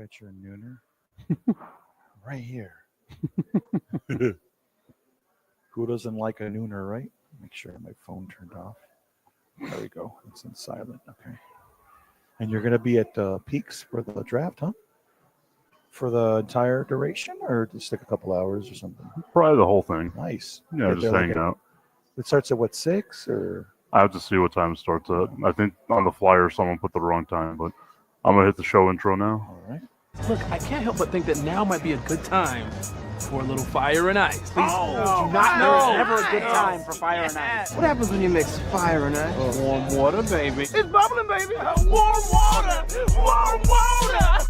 bet you're a nooner. Right here. Who doesn't like a nooner, right? Make sure my phone turned off. There we go. It's in silent. Okay. And you're going to be at Peaks for the draft, huh? For the entire duration, or just like a couple hours or something? Probably the whole thing. Nice. Yeah, just hanging out. It starts at what, 6 or? I have to see what time it starts at. I think on the flyer someone put the wrong time, but I'm gonna hit the show intro now. All right. Look, I can't help but think that now might be a good time for a little fire and ice. Please do not. There's never a good time for fire and ice. What happens when you mix fire and ice? Warm water, baby. It's bubbling, baby. Warm water. Warm water.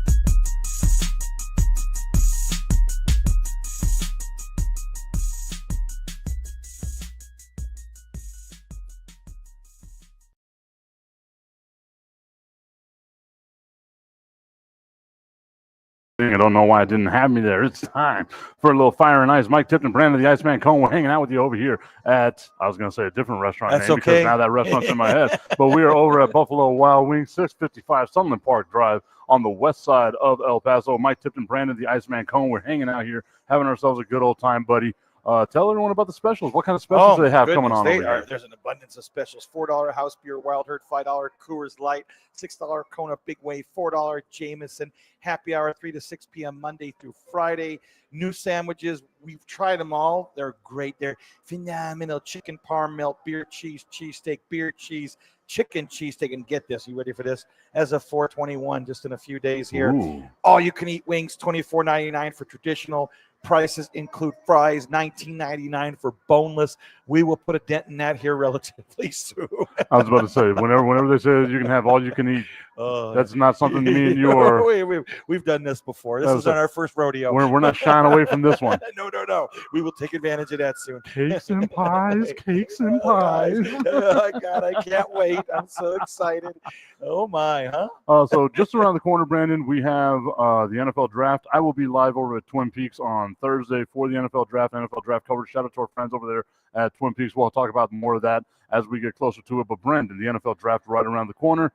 I don't know why it didn't have me there. It's time for a little fire and ice. Mike Tipton, Brandon the Iceman Cone. We're hanging out with you over here at, I was going to say a different restaurant That's name okay. because now that restaurant's in my head. But we are over at Buffalo Wild Wings, 655 Sunland Park Drive on the west side of El Paso. Mike Tipton, Brandon the Iceman Cone. We're hanging out here, having ourselves a good old time, buddy. Tell everyone about the specials. What kind of specials do they have coming on over here? There's an abundance of specials. $4 house beer, Wild Herd, $5 Coors Light, $6 Kona Big Wave, $4 Jameson, happy hour 3 to 6 p.m. Monday through Friday. New sandwiches. We've tried them all. They're great. They're phenomenal. Chicken parm melt, beer cheese, cheesesteak, beer cheese, chicken cheesesteak. And get this, you ready for this? As of $4.21, just in a few days here. Ooh. All you can eat wings, $24.99 for traditional. Prices include fries, $19.99 for boneless. We will put a dent in that here relatively soon. I was about to say, whenever they say you can have all you can eat, that's not something me and you are. We've done this before. This is on our first rodeo. We're not shying away from this one. No. We will take advantage of that soon. Cakes and pies, cakes and pies. Oh, God, I can't wait. I'm so excited. Oh, my, huh? So just around the corner, Brandon, we have the NFL Draft. I will be live over at Twin Peaks on Thursday for the NFL Draft coverage. Shout out to our friends over there at Twin Peaks. We'll talk about more of that as we get closer to it. But Brandon, the NFL Draft right around the corner.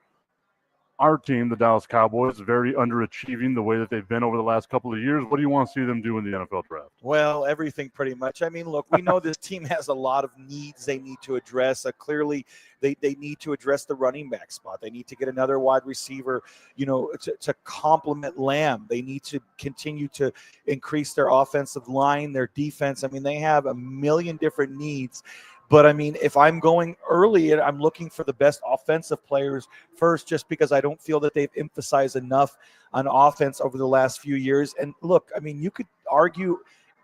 Our team, the Dallas Cowboys, very underachieving the way that they've been over the last couple of years. What do you want to see them do in the NFL Draft? Well, everything pretty much. I mean, look, we know this team has a lot of needs they need to address. Clearly, they need to address the running back spot. They need to get another wide receiver, to complement Lamb. They need to continue to increase their offensive line, their defense. I mean, they have a million different needs. But, I mean, if I'm going early, I'm looking for the best offensive players first, just because I don't feel that they've emphasized enough on offense over the last few years. And, look, I mean, you could argue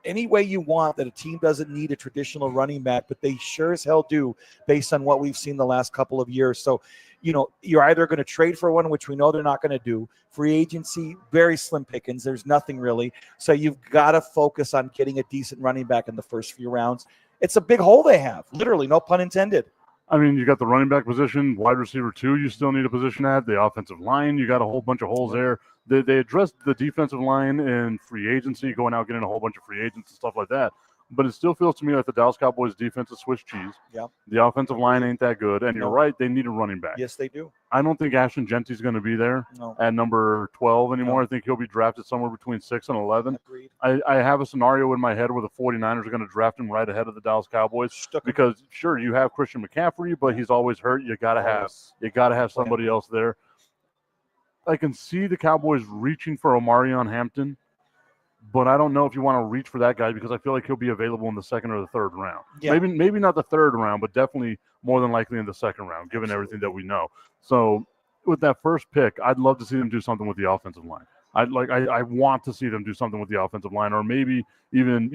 any way you want that a team doesn't need a traditional running back, but they sure as hell do based on what we've seen the last couple of years. So, you're either going to trade for one, which we know they're not going to do. Free agency, very slim pickings. There's nothing really. So you've got to focus on getting a decent running back in the first few rounds. It's a big hole they have, literally, no pun intended. I mean, you got the running back position, wide receiver 2, you still need a position at. The offensive line, you got a whole bunch of holes there. They addressed the defensive line in free agency, going out getting a whole bunch of free agents and stuff like that. But it still feels to me like the Dallas Cowboys defense is Swiss cheese. Yeah. The offensive line ain't that good. And you're right, they need a running back. Yes, they do. I don't think Ashton Genty's going to be there at number 12 anymore. No. I think he'll be drafted somewhere between 6 and 11. Agreed. I have a scenario in my head where the 49ers are going to draft him right ahead of the Dallas Cowboys because, sure, you have Christian McCaffrey, but he's always hurt. You got to have somebody else there. I can see the Cowboys reaching for Omarion Hampton, but I don't know if you want to reach for that guy because I feel like he'll be available in the second or the third round. Yeah. Maybe not the third round, but definitely more than likely in the second round, given everything that we know. So with that first pick, I'd love to see them do something with the offensive line. I want to see them do something with the offensive line, or maybe even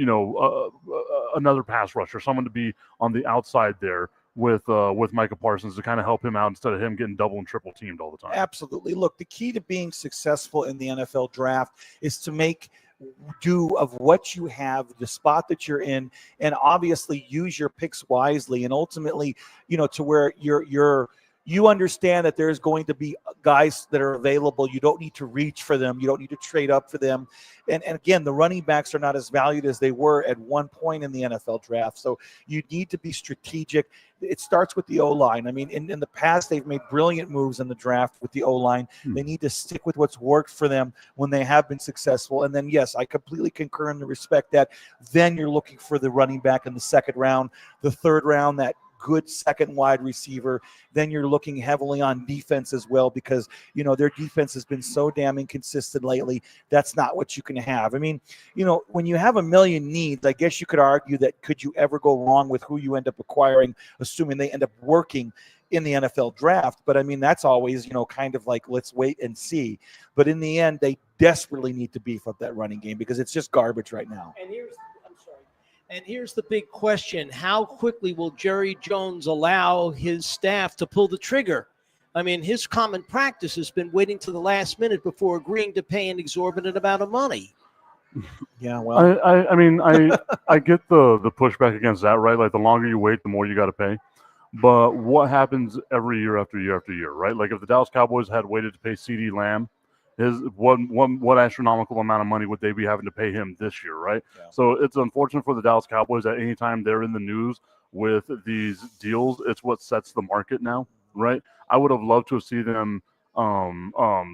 another pass rusher, someone to be on the outside there with Micah Parsons to kind of help him out instead of him getting double and triple teamed all the time. Absolutely. Look, the key to being successful in the NFL draft is to make do of what you have, the spot that you're in, and obviously use your picks wisely, and ultimately, to where you're you understand that there's going to be guys that are available. You don't need to reach for them. You don't need to trade up for them. And again, the running backs are not as valued as they were at one point in the NFL draft. So you need to be strategic. It starts with the O-line. I mean, in the past, they've made brilliant moves in the draft with the O-line. They need to stick with what's worked for them when they have been successful. And then, yes, I completely concur in the respect that then you're looking for the running back in the second round, the third round, that good second wide receiver. Then you're looking heavily on defense as well, because their defense has been so damn inconsistent lately. That's not what you can have. I mean, when you have a million needs, I guess you could argue that could you ever go wrong with who you end up acquiring, assuming they end up working in the NFL draft. But I mean, that's always kind of like, let's wait and see. But in the end, they desperately need to beef up that running game because it's just garbage right now. And here's the big question. How quickly will Jerry Jones allow his staff to pull the trigger? I mean, his common practice has been waiting to the last minute before agreeing to pay an exorbitant amount of money. Yeah, well. I mean, I get the pushback against that, right? Like, the longer you wait, the more you got to pay. But what happens every year after year after year, right? Like, if the Dallas Cowboys had waited to pay CeeDee Lamb, what astronomical amount of money would they be having to pay him this year, right? Yeah. So it's unfortunate for the Dallas Cowboys that anytime they're in the news with these deals, it's what sets the market now, right? I would have loved to have seen them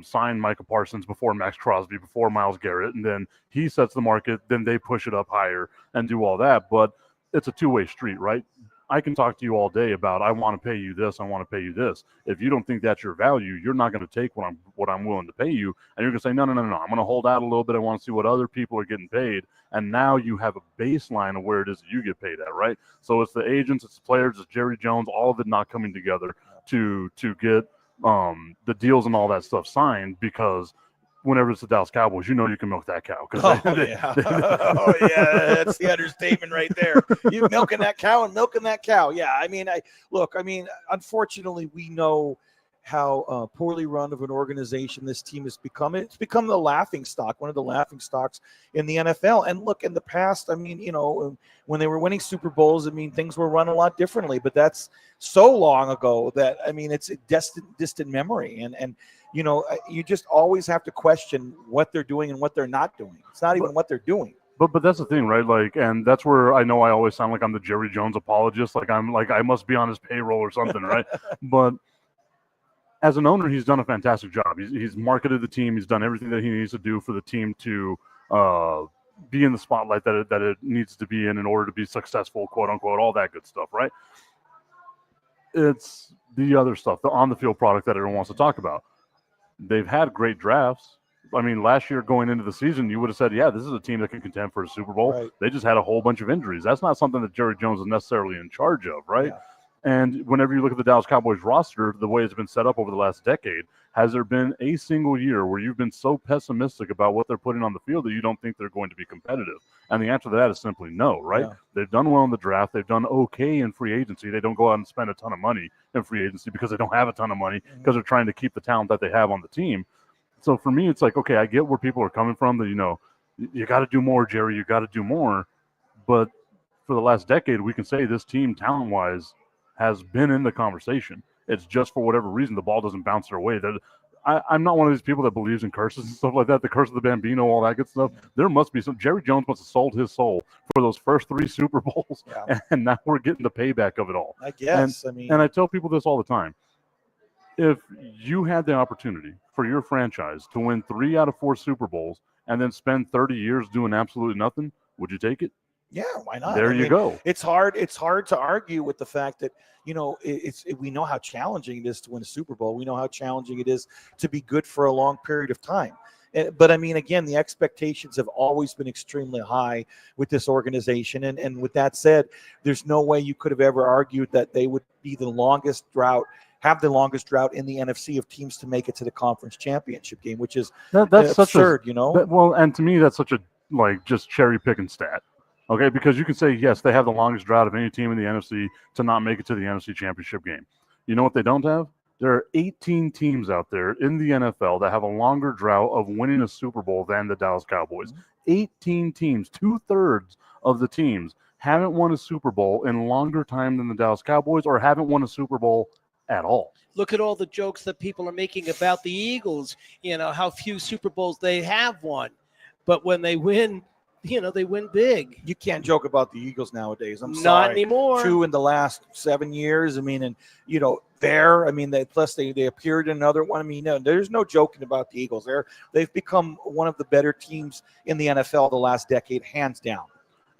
sign Micah Parsons before Max Crosby, before Myles Garrett, and then he sets the market, then they push it up higher and do all that. But it's a two-way street, right? I can talk to you all day about I want to pay you this, I want to pay you this. If you don't think that's your value, you're not going to take what I'm willing to pay you, and you're going to say no. I'm going to hold out a little bit. I want to see what other people are getting paid, and now you have a baseline of where it is that you get paid at, right? So it's the agents, it's the players, it's Jerry Jones, all of it not coming together to get the deals and all that stuff signed, because whenever it's the Dallas Cowboys, you can milk that cow. Oh, yeah, that's the understatement right there. You milking that cow and milking that cow. Yeah, I mean, unfortunately, we know how poorly run of an organization this team has become. It's become the laughing stock, one of the laughing stocks in the NFL. And look, in the past, I mean, when they were winning Super Bowls, I mean, things were run a lot differently. But that's so long ago that, I mean, it's a distant memory. And you just always have to question what they're doing and what they're not doing. It's not even what they're doing. But that's the thing, right? Like, and that's where I know I always sound like I'm the Jerry Jones apologist. Like I must be on his payroll or something, right? But as an owner, he's done a fantastic job. He's marketed the team. He's done everything that he needs to do for the team to be in the spotlight that it needs to be in order to be successful, quote unquote, all that good stuff, right? It's the other stuff, the on-the-field product that everyone wants to talk about. They've had great drafts. I mean, last year going into the season, you would have said, yeah, this is a team that can contend for a Super Bowl. Right. They just had a whole bunch of injuries. That's not something that Jerry Jones is necessarily in charge of, right? Yeah. And whenever you look at the Dallas Cowboys roster, the way it's been set up over the last decade, has there been a single year where you've been so pessimistic about what they're putting on the field that you don't think they're going to be competitive? And the answer to that is simply no, right? Yeah. They've done well in the draft. They've done okay in free agency. They don't go out and spend a ton of money in free agency because they don't have a ton of money, because they're trying to keep the talent that they have on the team. So for me, it's like, okay, I get where people are coming from, that, you got to do more, Jerry, you got to do more. But for the last decade, we can say this team, talent-wise, has been in the conversation. It's just for whatever reason, the ball doesn't bounce their way. I'm not one of these people that believes in curses and stuff like that, the curse of the Bambino, all that good stuff. There must be some. Jerry Jones must have sold his soul for those first 3 Super Bowls, and now we're getting the payback of it all. I guess. And I tell people this all the time. If you had the opportunity for your franchise to win 3 out of 4 Super Bowls and then spend 30 years doing absolutely nothing, would you take it? Yeah, why not? There you go. It's hard to argue with the fact that, we know how challenging it is to win a Super Bowl. We know how challenging it is to be good for a long period of time. But I mean, again, the expectations have always been extremely high with this organization. And with that said, there's no way you could have ever argued that they would be have the longest drought in the NFC of teams to make it to the conference championship game, which is that's absurd, and to me, that's such a just cherry picking stat. Okay, because you can say, yes, they have the longest drought of any team in the NFC to not make it to the NFC championship game. You know what they don't have? There are 18 teams out there in the NFL that have a longer drought of winning a Super Bowl than the Dallas Cowboys. 18 teams, 2/3 of the teams haven't won a Super Bowl in longer time than the Dallas Cowboys, or haven't won a Super Bowl at all. Look at all the jokes that people are making about the Eagles, how few Super Bowls they have won. But when they win, they win big. You can't joke about the Eagles nowadays. I'm Not sorry. anymore. 2 in the last 7 years. I mean, and plus they appeared in another one. I mean, there's no joking about the Eagles. They've become one of the better teams in the NFL the last decade, hands down.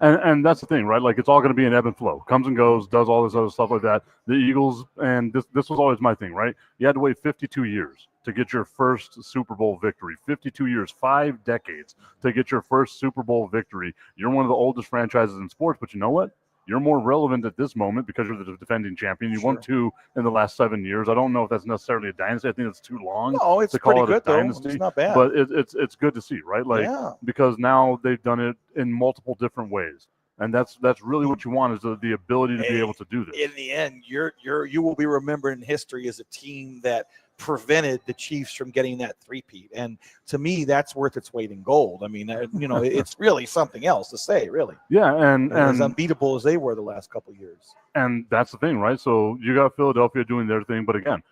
And that's the thing, right? Like, it's all going to be an ebb and flow. Comes and goes, does all this other stuff like that. The Eagles, and this was always my thing, right? You had to wait 52 years to get your first Super Bowl victory. 52 years, 5 decades to get your first Super Bowl victory. You're one of the oldest franchises in sports, but you know what? You're more relevant at this moment because you're the defending champion. You won 2 in the last 7 years. I don't know if that's necessarily a dynasty. I think it's too long. No, it's to call pretty it good, a dynasty, though. It's not bad. But it's good to see, right? Like, because now they've done it in multiple different ways. And that's really what you want, is the ability to be able to do this. In the end, you will be remembered in history as a team that prevented the Chiefs from getting that three-peat. And to me, that's worth its weight in gold. I mean, it's really something else to say, really. Yeah, and as unbeatable as they were the last couple of years. And that's the thing, right? So you got Philadelphia doing their thing, but again,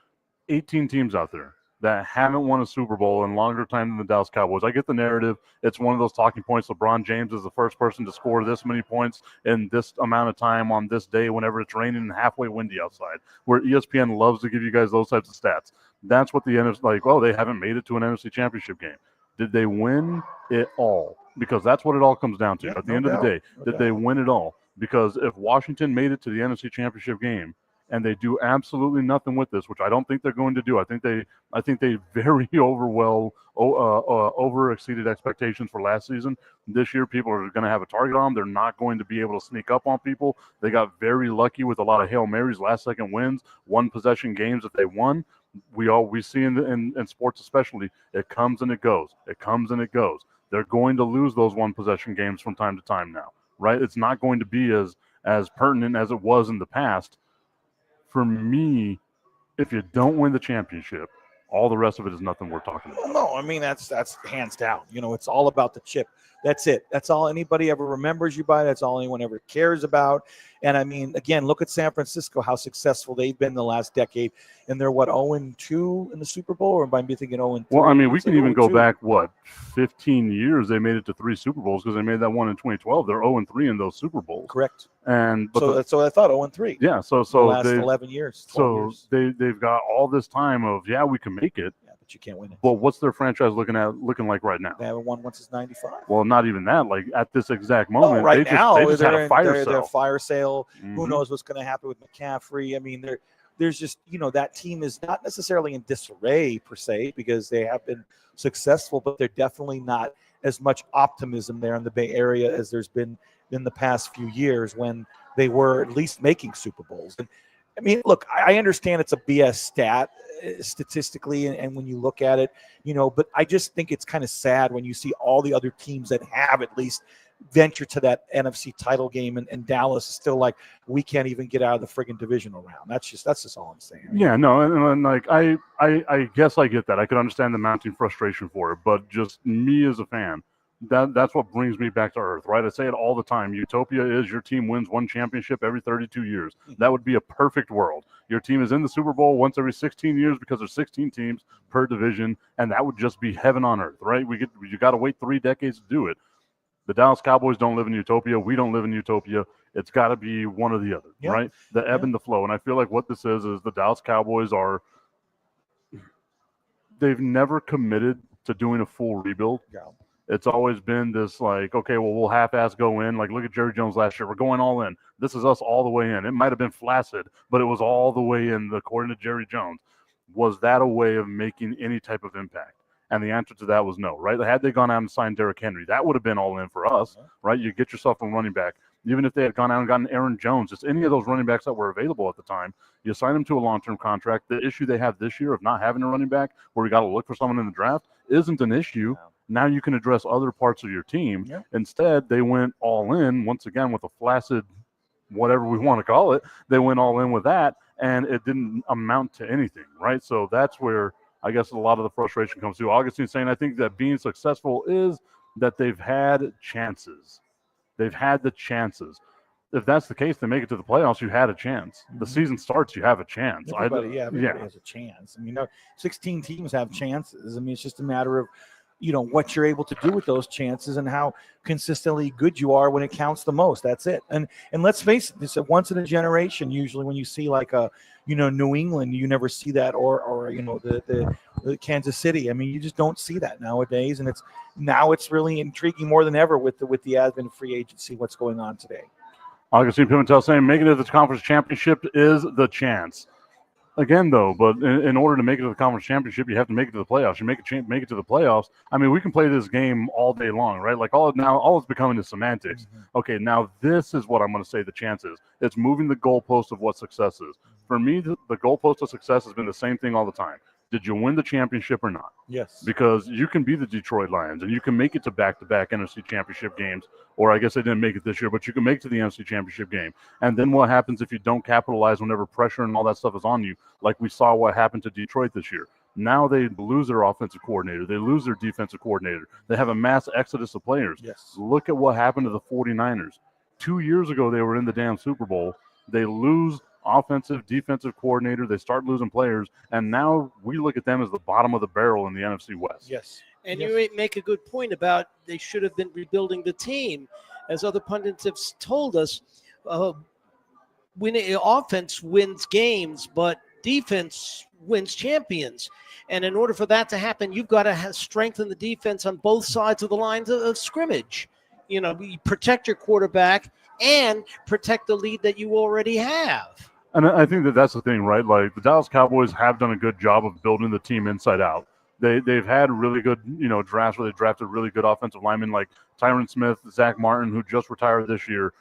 18 teams out there that haven't won a Super Bowl in longer time than the Dallas Cowboys. I get the narrative. It's one of those talking points. LeBron James is the first person to score this many points in this amount of time on this day whenever it's raining and halfway windy outside, where ESPN loves to give you guys those types of stats. That's what the NFC, like, oh, they haven't made it to an NFC championship game. Did they win it all? Because that's what it all comes down to. At the end of the day, did they win it all? Because if Washington made it to the NFC championship game, and they do absolutely nothing with this, which I don't think they're going to do. I think they very over exceeded expectations for last season. This year, people are going to have a target on them. They're not going to be able to sneak up on people. They got very lucky with a lot of Hail Marys, last-second wins, one-possession games that they won. We see in sports especially, it comes and it goes. It comes and it goes. They're going to lose those one-possession games from time to time now, right? It's not going to be as pertinent as it was in the past. For me, if you don't win the championship, all the rest of it is nothing worth talking about. No, I mean, that's hands down. It's all about the chip. That's it. That's all anybody ever remembers you by. That's all anyone ever cares about. And I mean, again, look at San Francisco, how successful they've been the last decade. And they're 0-2 in the Super Bowl, or might be thinking 0-3. Well, I mean, we can even go back 15 years. They made it to 3 Super Bowls because they made that one in 2012. They're 0-3 in those Super Bowls. Correct. And so I thought 0-3. Yeah. So the last 11 years. So years. They've got all this time of we can make it. But you can't win it. But what's their franchise looking like right now? They haven't won once since '95. Well, not even that. Like, at this exact moment, they just had a fire sale. They're fire sale. Mm-hmm. Who knows what's going to happen with McCaffrey? I mean, there's just that team is not necessarily in disarray per se because they have been successful, but they're definitely not as much optimism there in the Bay Area as there's been in the past few years when they were at least making Super Bowls. And I mean, look, I understand it's a BS stat statistically, and when you look at it, but I just think it's kind of sad when you see all the other teams that have at least ventured to that NFC title game, and Dallas is still like, we can't even get out of the friggin' divisional round. That's just all I'm saying. Yeah, no, and like I guess I get that. I could understand the mounting frustration for it, but just me as a fan, that's what brings me back to earth, right? I say it all the time. Utopia is your team wins one championship every 32 years. That would be a perfect world. Your team is in the Super Bowl once every 16 years because there's 16 teams per division, and that would just be heaven on earth, right? You got to wait 3 decades to do it. The Dallas Cowboys don't live in utopia. We don't live in utopia. It's got to be one or the other, right? The ebb and the flow. And I feel like what this is the Dallas Cowboys they've never committed to doing a full rebuild. Yeah. It's always been this like, okay, well, we'll half-ass go in. Like, look at Jerry Jones last year. We're going all in. This is us all the way in. It might have been flaccid, but it was all the way in, according to Jerry Jones. Was that a way of making any type of impact? And the answer to that was no, right? Had they gone out and signed Derrick Henry, that would have been all in for us, right? You get yourself a running back. Even if they had gone out and gotten Aaron Jones, just any of those running backs that were available at the time, you sign them to a long-term contract. The issue they have this year of not having a running back where we got to look for someone in the draft isn't an issue. Yeah. Now you can address other parts of your team. Yeah. Instead, they went all in, once again, with a flaccid, whatever we want to call it. They went all in with that, and it didn't amount to anything, right? So that's where I guess a lot of the frustration comes to. Augustine saying, I think that being successful is that they've had chances. They've had the chances. if that's the case, they make it to the playoffs, you had a chance. The season starts, you have a chance. Everybody has a chance. I mean, 16 teams have chances. I mean, it's just a matter of, what you're able to do with those chances and how consistently good you are when it counts the most. That's it. And let's face it, it's a once in a generation. Usually, when you see like New England, you never see that, or the Kansas City. I mean, you just don't see that nowadays, and it's really intriguing more than ever with the advent of free agency. What's going on today? Augustine Pimentel saying making it to the conference championship is the chance. Again, though, but in order to make it to the conference championship, you have to make it to the playoffs. You make it to the playoffs. I mean, we can play this game all day long, right? Like all it's becoming is semantics. Mm-hmm. Okay, now this is what I'm going to say the chance is. It's moving the goalpost of what success is. For me, the goalpost of success has been the same thing all the time. Did you win the championship or not? Yes. Because you can be the Detroit Lions and you can make it to back-to-back NFC championship games, or I guess they didn't make it this year, but you can make it to the NFC championship game. And then what happens if you don't capitalize whenever pressure and all that stuff is on you, like we saw what happened to Detroit this year? Now they lose their offensive coordinator. They lose their defensive coordinator. They have a mass exodus of players. Yes. Look at what happened to the 49ers. 2 years ago, they were in the damn Super Bowl. They lose offensive, defensive coordinator. They start losing players, and now we look at them as the bottom of the barrel in the NFC West. Yes. And you make a good point about they should have been rebuilding the team. As other pundits have told us, offense wins games, but defense wins champions. And in order for that to happen, you've got to strengthen the defense on both sides of the lines of scrimmage. You protect your quarterback and protect the lead that you already have. And I think that's the thing, right? Like the Dallas Cowboys have done a good job of building the team inside out. They've had really good, drafts where they drafted really good offensive linemen like Tyron Smith, Zach Martin, who just retired this year,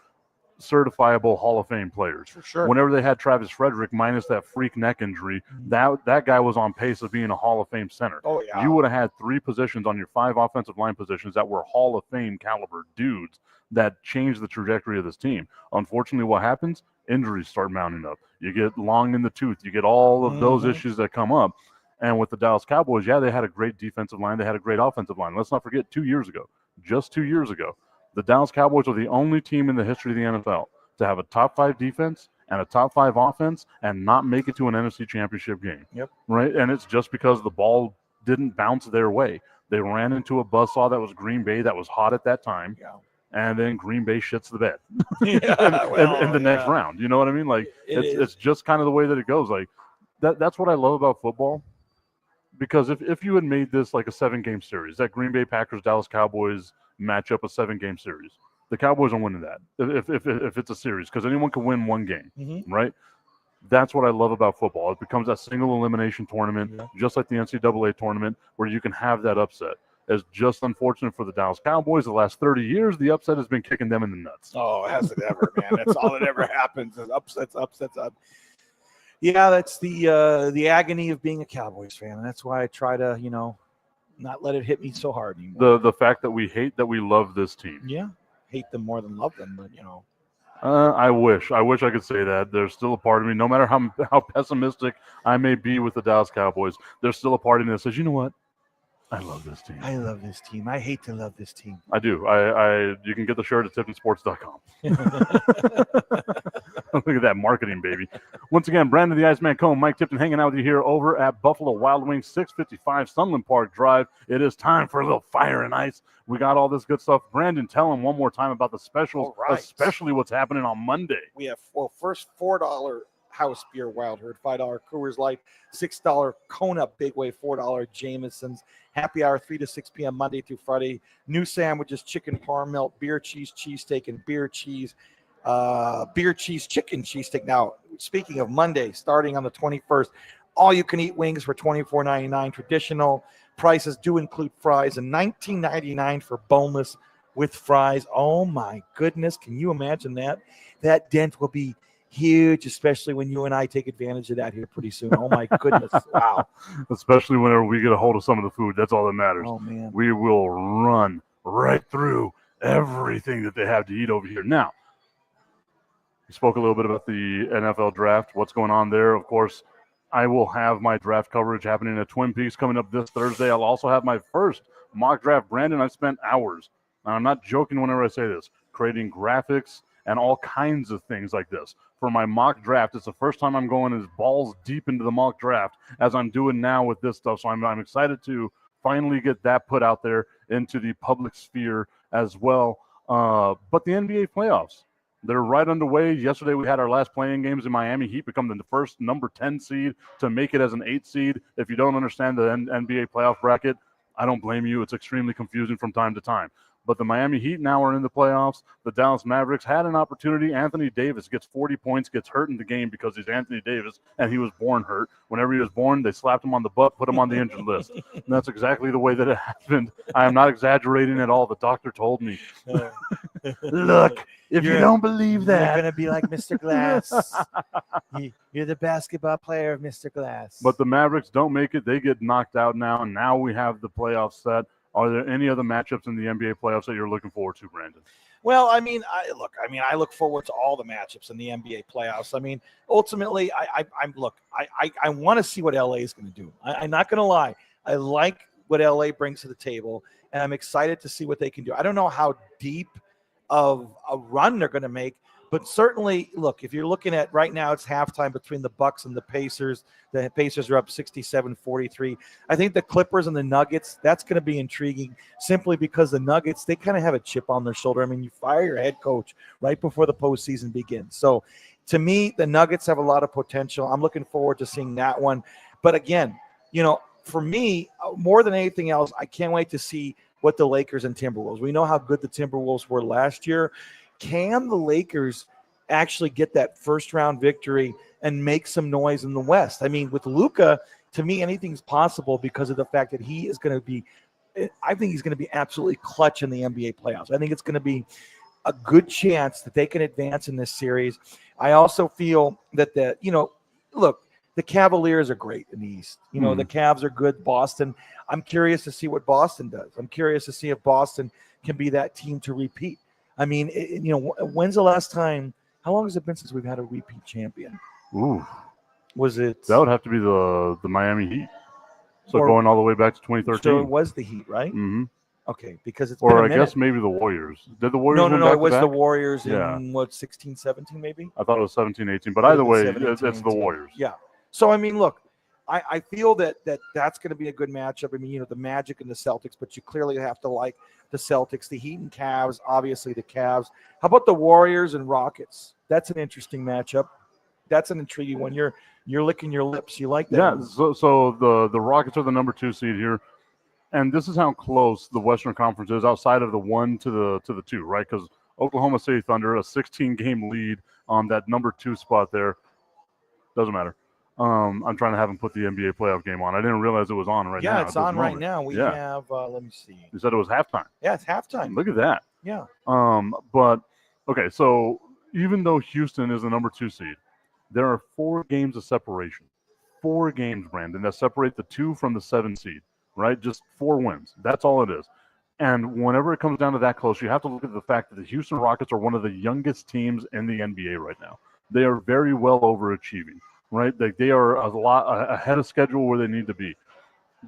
certifiable Hall of Fame players. For sure. Whenever they had Travis Frederick minus that freak neck injury, that guy was on pace of being a Hall of Fame center. Oh, yeah. You would have had 3 positions on your 5 offensive line positions that were Hall of Fame caliber dudes that changed the trajectory of this team. Unfortunately, what happens? Injuries start mounting up. You get long in the tooth. You get all of those issues that come up. And with the Dallas Cowboys, they had a great defensive line. They had a great offensive line. Let's not forget 2 years ago, just 2 years ago, the Dallas Cowboys were the only team in the history of the NFL to have a top 5 defense and a top 5 offense and not make it to an NFC championship game. Yep. Right? And it's just because the ball didn't bounce their way. They ran into a buzzsaw that was Green Bay that was hot at that time. Yeah. And then Green Bay shits the bed Yeah, in the next round. You know what I mean? Like it's just kind of the way that it goes. Like that's what I love about football. Because if you had made this like a 7-game series, that Green Bay Packers Dallas Cowboys matchup, a 7-game series, the Cowboys are winning that. If it's a series, because anyone can win 1 game, right? That's what I love about football. It becomes that single elimination tournament, just like the NCAA tournament, where you can have that upset. It's just unfortunate for the Dallas Cowboys. The last 30 years, the upset has been kicking them in the nuts. Oh, has it ever, man? That's all that ever happens is upsets. Yeah, that's the agony of being a Cowboys fan, and that's why I try to, not let it hit me so hard anymore. The fact that we hate that we love this team. Yeah, hate them more than love them, but I wish I could say that. There's still a part of me, no matter how pessimistic I may be with the Dallas Cowboys, there's still a part of me that says, you know what? I love this team. I love this team. I hate to love this team. I do. You can get the shirt at TiptonSports.com. Look at that marketing, baby. Once again, Brandon the Iceman Cohn, Mike Tipton hanging out with you here over at Buffalo Wild Wings, 655 Sunland Park Drive. It is time for a little fire and ice. We got all this good stuff. Brandon, tell them one more time about the specials, especially what's happening on Monday. We have first $4 house beer Wild Herd, $5 Coors Light, $6 Kona Big Way, $4 Jameson's. Happy hour 3 to 6 p.m. Monday through Friday. New sandwiches, chicken parm melt, beer cheese, cheesesteak, and beer cheese chicken cheesesteak. Now, speaking of Monday, starting on the 21st, all you can eat wings for $24.99. Traditional prices do include fries and $19.99 for boneless with fries. Oh my goodness, can you imagine that? That dent will be huge, especially when you and I take advantage of that here pretty soon. Oh my goodness. Wow. Especially whenever we get a hold of some of the food. That's all that matters. Oh man. We will run right through everything that they have to eat over here. Now, we spoke a little bit about the NFL draft, what's going on there. Of course, I will have my draft coverage happening at Twin Peaks coming up this Thursday. I'll also have my first mock draft. Brandon, I spent hours, and I'm not joking whenever I say this, creating graphics and all kinds of things like this. For my mock draft, it's the first time I'm going as balls deep into the mock draft as I'm doing now with this stuff. So I'm excited to finally get that put out there into the public sphere as well. But the NBA playoffs, they're right underway. Yesterday we had our last playing games in Miami Heat become the first number 10 seed to make it as an 8 seed. If you don't understand the NBA playoff bracket, I don't blame you. It's extremely confusing from time to time. But the Miami Heat now are in the playoffs. The Dallas Mavericks had an opportunity. Anthony Davis gets 40 points, gets hurt in the game because he's Anthony Davis, and he was born hurt. Whenever he was born, they slapped him on the butt, put him on the injured list. And that's exactly the way that it happened. I am not exaggerating at all. The doctor told me. Look, if you don't believe that. You're going to be like Mr. Glass. You're the basketball player of Mr. Glass. But the Mavericks don't make it. They get knocked out now, and now we have the playoffs set. Are there any other matchups in the NBA playoffs that you're looking forward to, Brandon? Well, I look forward to all the matchups in the NBA playoffs. I mean, ultimately, I want to see what LA is going to do. I'm not going to lie. I like what LA brings to the table, and I'm excited to see what they can do. I don't know how deep of a run they're going to make, but certainly, look, if you're looking at right now, it's halftime between the Bucks and the Pacers. The Pacers are up 67-43. I think the Clippers and the Nuggets, that's going to be intriguing simply because the Nuggets, they kind of have a chip on their shoulder. I mean, you fire your head coach right before the postseason begins. So to me, the Nuggets have a lot of potential. I'm looking forward to seeing that one. But again, for me, more than anything else, I can't wait to see what the Lakers and Timberwolves. We know how good the Timberwolves were last year. Can the Lakers actually get that first-round victory and make some noise in the West? I mean, with Luka, to me, anything's possible because of the fact that he is going to be – I think he's going to be absolutely clutch in the NBA playoffs. I think it's going to be a good chance that they can advance in this series. I also feel that look, the Cavaliers are great in the East. The Cavs are good. Boston, I'm curious to see what Boston does. I'm curious to see if Boston can be that team to repeat. I mean, when's the last time? How long has it been since we've had a repeat champion? Ooh, was it? That would have to be the Miami Heat. So going all the way back to 2013. So it was the Heat, right? Mm-hmm. Okay, because it's or been a I minute. guess maybe the Warriors. Did the Warriors? No, it was back? The Warriors in 16, 17 maybe. I thought it was 17, 18, but either way, it's the Warriors. Yeah. So I mean, look. I feel that's going to be a good matchup. I mean, the Magic and the Celtics, but you clearly have to like the Celtics, the Heat and Cavs, obviously the Cavs. How about the Warriors and Rockets? That's an interesting matchup. That's an intriguing one. You're licking your lips. You like that? Yeah. So the Rockets are the number 2 seed here, and this is how close the Western Conference is outside of the 1 to the 2, right? Because Oklahoma City Thunder, a 16-game lead on that number 2 spot there. Doesn't matter. I'm trying to have him put the NBA playoff game on. I didn't realize it was on right now. Yeah, it's on right now. We have, let me see. You said it was halftime. Yeah, it's halftime. Look at that. Yeah. But, okay, so even though Houston is the number 2 seed, there are 4 games of separation. 4 games, Brandon, that separate the 2 from the 7 seed, right? Just 4 wins. That's all it is. And whenever it comes down to that close, you have to look at the fact that the Houston Rockets are one of the youngest teams in the NBA right now. They are very well overachieving. Right, they are a lot ahead of schedule where they need to be.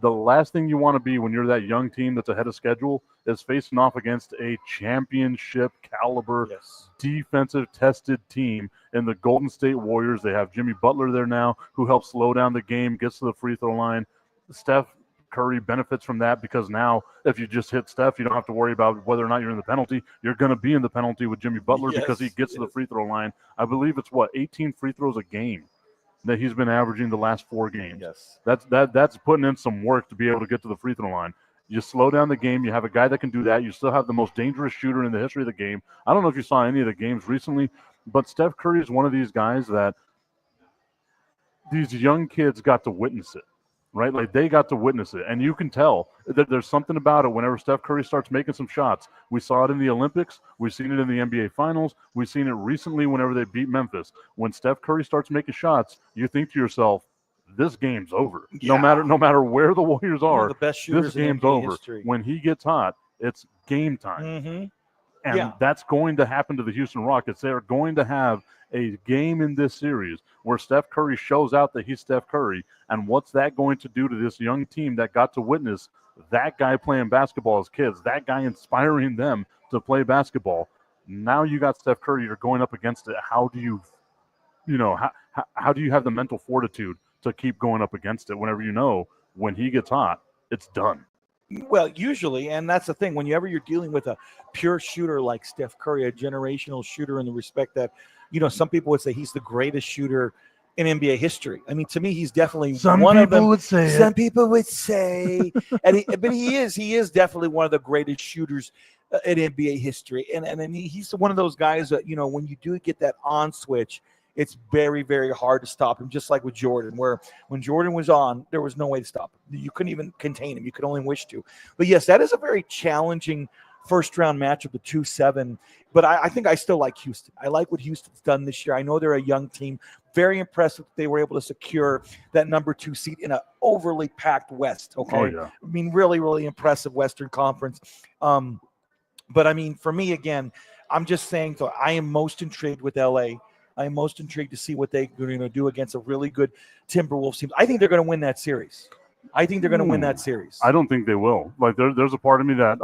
The last thing you want to be when you're that young team that's ahead of schedule is facing off against a championship caliber, defensive tested team in the Golden State Warriors. They have Jimmy Butler there now, who helps slow down the game, gets to the free throw line. Steph Curry benefits from that because now if you just hit Steph, you don't have to worry about whether or not you're in the penalty. You're going to be in the penalty with Jimmy Butler because he gets to the free throw line. I believe it's 18 free throws a game that he's been averaging the last 4 games. Yes. That's putting in some work to be able to get to the free throw line. You slow down the game. You have a guy that can do that. You still have the most dangerous shooter in the history of the game. I don't know if you saw any of the games recently, but Steph Curry is one of these guys that these young kids got to witness it, right? Like they got to witness it. And you can tell that there's something about it whenever Steph Curry starts making some shots. We saw it in the Olympics. We've seen it in the NBA Finals. We've seen it recently whenever they beat Memphis. When Steph Curry starts making shots, you think to yourself, this game's over. Yeah. No matter where the Warriors are, the best shooters this game's in over. history. When he gets hot, it's game time. Mm-hmm. And that's going to happen to the Houston Rockets. They're going to have a game in this series where Steph Curry shows out that he's Steph Curry. And what's that going to do to this young team that got to witness that guy playing basketball as kids, that guy inspiring them to play basketball? Now you got Steph Curry. You're going up against it. How do you how do you have the mental fortitude to keep going up against it whenever you know when he gets hot, it's done? Well, usually, and that's the thing, whenever you're dealing with a pure shooter like Steph Curry, a generational shooter in the respect that, some people would say he's the greatest shooter in NBA history. I mean, to me, he's definitely one of them. Some people would say, but he is definitely one of the greatest shooters in NBA history. And I mean, he's one of those guys that, when you do get that on switch, it's very, very hard to stop him, just like with Jordan, where when Jordan was on, there was no way to stop him. You couldn't even contain him. You could only wish to. But, yes, that is a very challenging first-round matchup, the 2-7. But I think I still like Houston. I like what Houston's done this year. I know they're a young team. Very impressive that they were able to secure that number 2 seat in an overly packed West, okay? Oh, yeah. I mean, really, really impressive Western Conference. But, I mean, for me, again, I'm just saying, so I am most intrigued with L.A., I am most intrigued to see what they're going to do against a really good Timberwolves team. I think they're going to win that series. I don't think they will. Like there's a part of me that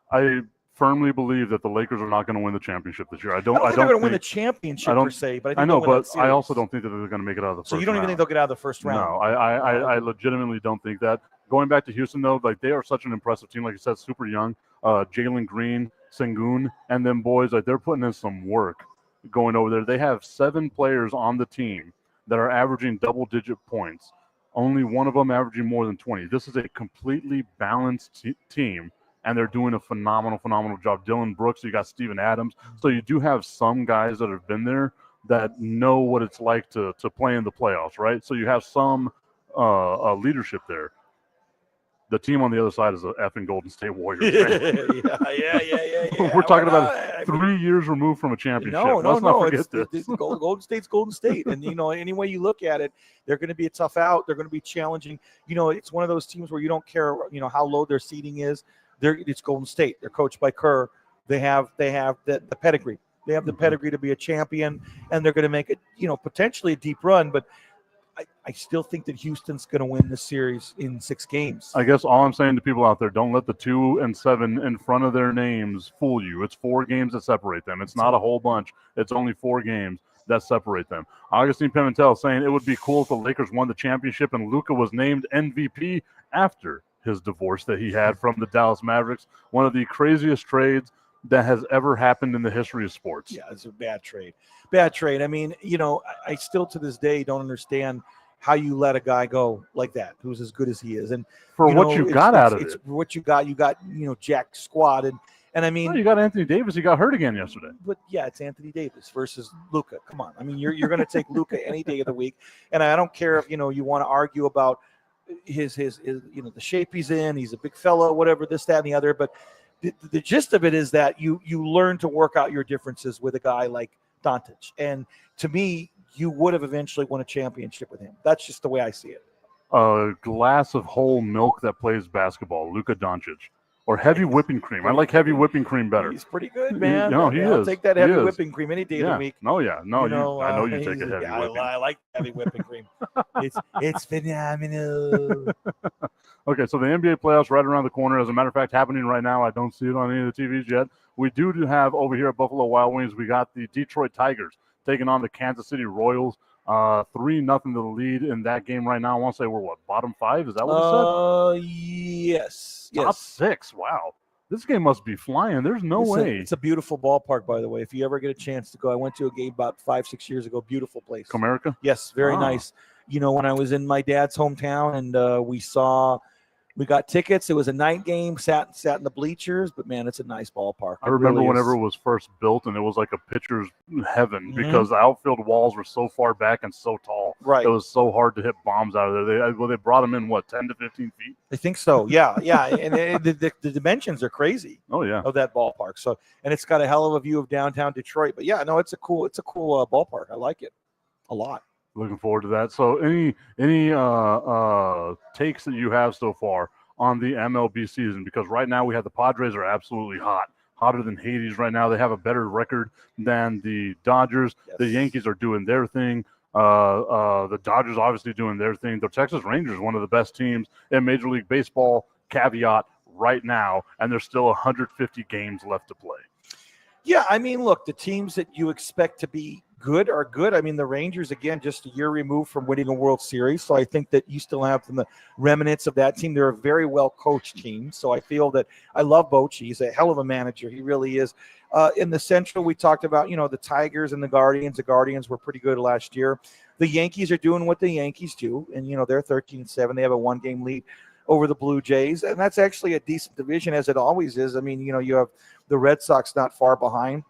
I firmly believe that the Lakers are not going to win the championship this year. I don't think think they're going to win the championship per se, but I think but I also don't think that they're going to make it out of the first round. So you don't even think they'll get out of the first round? No, I legitimately don't think that. Going back to Houston, though, like they are such an impressive team. Like you said, super young. Jalen Green, Sengun, and them boys, like they're putting in some work going over there. They have 7 players on the team that are averaging double-digit points. Only one of them averaging more than 20. This is a completely balanced team, and they're doing a phenomenal job. Dylan Brooks, you got Steven Adams. So you do have some guys that have been there that know what it's like to play in the playoffs, right? So you have some leadership there. The team on the other side is the effing Golden State Warriors. Yeah. We're talking about 3 years removed from a championship. Let's not forget this. Golden State's Golden State. And, any way you look at it, they're going to be a tough out. They're going to be challenging. It's one of those teams where you don't care, how low their seeding is. It's Golden State. They're coached by Kerr. They have the pedigree. They have the pedigree to be a champion, and they're going to make it, potentially a deep run. But I still think that Houston's going to win this series in 6 games. I guess all I'm saying to people out there, don't let the 2 and 7 in front of their names fool you. It's 4 games that separate them. It's not a whole bunch. It's only 4 games that separate them. Augustine Pimentel saying it would be cool if the Lakers won the championship and Luka was named MVP after his divorce that he had from the Dallas Mavericks. One of the craziest trades that has ever happened in the history of sports. Yeah, it's a bad trade. I mean, I still to this day don't understand how you let a guy go like that, who's as good as he is. And for what you got out of it. What you got, Jack Squad. And I mean, you got Anthony Davis. He got hurt again yesterday. But yeah, it's Anthony Davis versus Luka. Come on. I mean, you're going to take Luka any day of the week. And I don't care if, you want to argue about his the shape he's in. He's a big fellow, whatever, this, that, and the other. But the gist of it is that you learn to work out your differences with a guy like Doncic. And to me, you would have eventually won a championship with him. That's just the way I see it. A glass of whole milk that plays basketball, Luka Doncic. Or heavy whipping cream. I like heavy whipping cream better. He's pretty good, man. He is. I'll take that heavy whipping cream any day of the week. No, I know you take a heavy whipping. I like heavy whipping cream. It's phenomenal. Okay, so the NBA playoffs right around the corner. As a matter of fact, happening right now. I don't see it on any of the TVs yet. We do have over here at Buffalo Wild Wings, we got the Detroit Tigers taking on the Kansas City Royals. 3-0 to the lead in that game right now. I want to say we're bottom 5? Is that what it said? Yes. Top 6. Wow. This game must be flying. There's no way. It's a beautiful ballpark, by the way. If you ever get a chance to go, I went to a game about 5-6 years ago. Beautiful place. Comerica? Yes, very nice. When I was in my dad's hometown and we got tickets. It was a night game, sat in the bleachers, but man, it's a nice ballpark. I remember whenever it was first built and it was like a pitcher's heaven because the outfield walls were so far back and so tall. Right. It was so hard to hit bombs out of there. They brought them in, 10 to 15 feet? I think so. Yeah. And the dimensions are crazy. Oh, yeah. Of that ballpark. So, and it's got a hell of a view of downtown Detroit. But yeah, no, it's a cool ballpark. I like it a lot. Looking forward to that. So any takes that you have so far on the MLB season? Because right now we have the Padres are absolutely hotter than Hades right now. They have a better record than the Dodgers. Yes. The Yankees are doing their thing. The Dodgers obviously doing their thing. The Texas Rangers, one of the best teams in Major League Baseball, caveat right now, and there's still 150 games left to play. Yeah, I mean, look, the teams that you expect to be good are good. I mean, the Rangers, again, just a year removed from winning a World Series. So I think that you still have the remnants of that team. They're a very well-coached team. So I feel that I love Bochy. He's a hell of a manager. He really is. In the Central, we talked about, the Tigers and the Guardians. The Guardians were pretty good last year. The Yankees are doing what the Yankees do. And, they're 13-7. They have a one-game lead over the Blue Jays. And that's actually a decent division, as it always is. I mean, you have the Red Sox not far behind.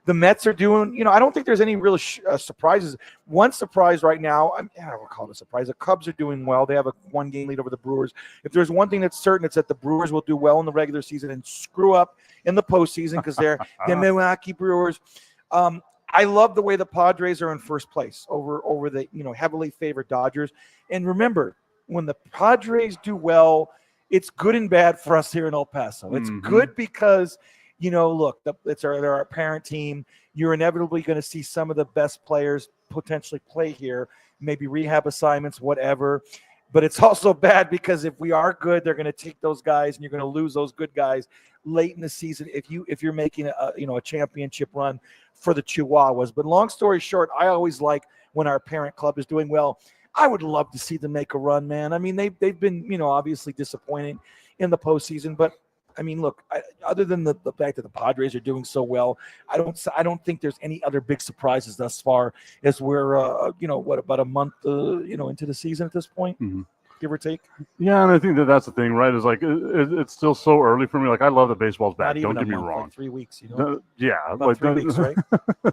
The Mets are doing, I don't think there's any real surprises. One surprise right now, I don't call it a surprise. The Cubs are doing well. They have a one-game lead over the Brewers. If there's one thing that's certain, it's that the Brewers will do well in the regular season and screw up in the postseason because they're the Milwaukee Brewers. I love the way the Padres are in first place over the heavily favored Dodgers. And remember, when the Padres do well, it's good and bad for us here in El Paso. It's good because look, they're our parent team. You're inevitably going to see some of the best players potentially play here, maybe rehab assignments, whatever. But it's also bad because if we are good, they're going to take those guys, and you're going to lose those good guys late in the season if you're making a championship run for the Chihuahuas. But long story short, I always like when our parent club is doing well. I would love to see them make a run, man. I mean, they've been obviously disappointing in the postseason, but I mean, look, other than the fact that the Padres are doing so well, I don't think there's any other big surprises thus far as we're, about a month, into the season at this point, give or take. Yeah, and I think that's the thing, right? Is like it's still so early for me. Like I love that baseball's back. Don't get me wrong. Like 3 weeks, yeah, about 3 weeks, right?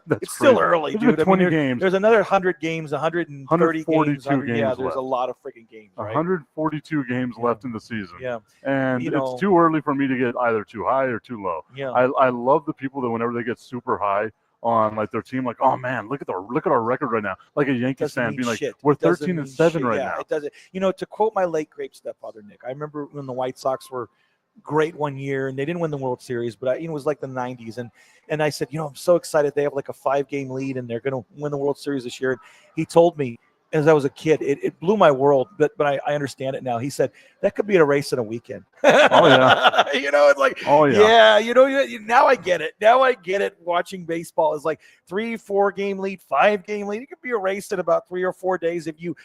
It's still early, dude. 20 games. There's another 100 games, 130 games. Yeah, there's a lot of freaking games. Right? 142 games left in the season. Yeah, and it's too early for me to get either too high or too low. Yeah, I love the people that whenever they get super high on like their team, like, oh man, look at our record right now. Like a Yankees fan being like, we're 13-7 right now. It doesn't. To quote my late great stepfather Nick, I remember when the White Sox were great one year and they didn't win the World Series, but it was like the 90s, and I said, I'm so excited they have like a 5-game lead and they're going to win the World Series this year. And he told me, as I was a kid, it blew my world, but I understand it now. He said that could be a race in a weekend. Oh yeah, it's like, oh yeah, now I get it. Now I get it. Watching baseball is like 3-4 game lead, 5-game lead. It could be a race in about 3 or 4 days if you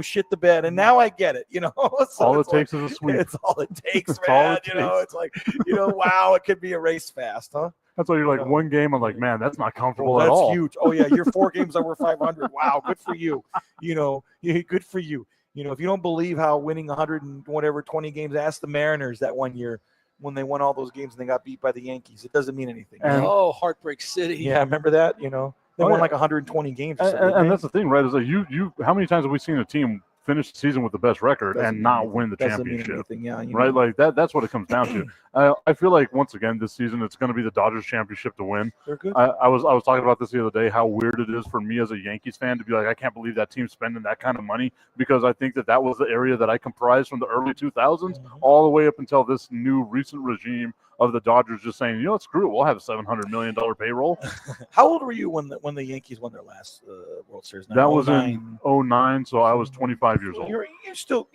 shit the bed. And now I get it. So all it takes is a sweep. It's all it takes, man. It's like wow, it could be a race fast, huh? That's why you're like one game. I'm like, man, that's not comfortable at all. That's huge. Oh yeah, you're 4 games over 500. Wow, good for you. Good for you. If you don't believe how winning 20 games, ask the Mariners that one year when they won all those games and they got beat by the Yankees. It doesn't mean anything. Heartbreak City. Yeah, remember that? They won like 120 games. And that's the thing, right? Is that you? How many times have we seen a team finish the season with the best record and not win the championship? Right? Like that's what it comes down to. I feel like once again this season it's going to be the Dodgers championship to win. They're good. I was talking about this the other day, how weird it is for me as a Yankees fan to be like, I can't believe that team's spending that kind of money, because I think that was the area that I comprised from the early 2000s all the way up until this new recent regime of the Dodgers just saying, screw it, we'll have a $700 million payroll. How old were you when the Yankees won their last World Series? That was in 2009, so I was 25 years old. You're still,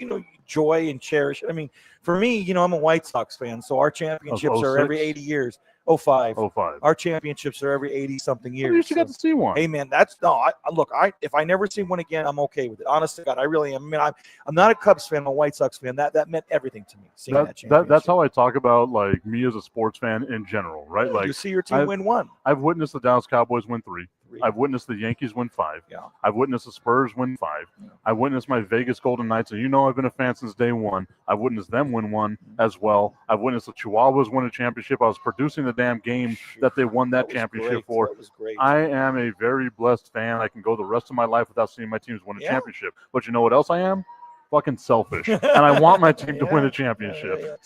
joy and cherish it. I mean, for me, I'm a White Sox fan, so our championships are every 80 years. 05. Our championships are every 80-something years. At least you got to see one. Hey, man, if I never see one again, I'm okay with it. Honest to God, I really am. I mean, I'm not a Cubs fan. I'm a White Sox fan. That meant everything to me, seeing that championship. That's how I talk about, like, me as a sports fan in general, right? Like, you see your team win 1. I've witnessed the Dallas Cowboys win 3. I've witnessed the Yankees win 5. Yeah. I've witnessed the Spurs win 5. Yeah. I've witnessed my Vegas Golden Knights, and I've been a fan since day one. I've witnessed them win 1 as well. I've witnessed the Chihuahuas win a championship. I was producing the damn game that they won that championship for. That was great. I am a very blessed fan. I can go the rest of my life without seeing my teams win a championship. But you know what else I am? Fucking selfish, and I want my team to win a championship.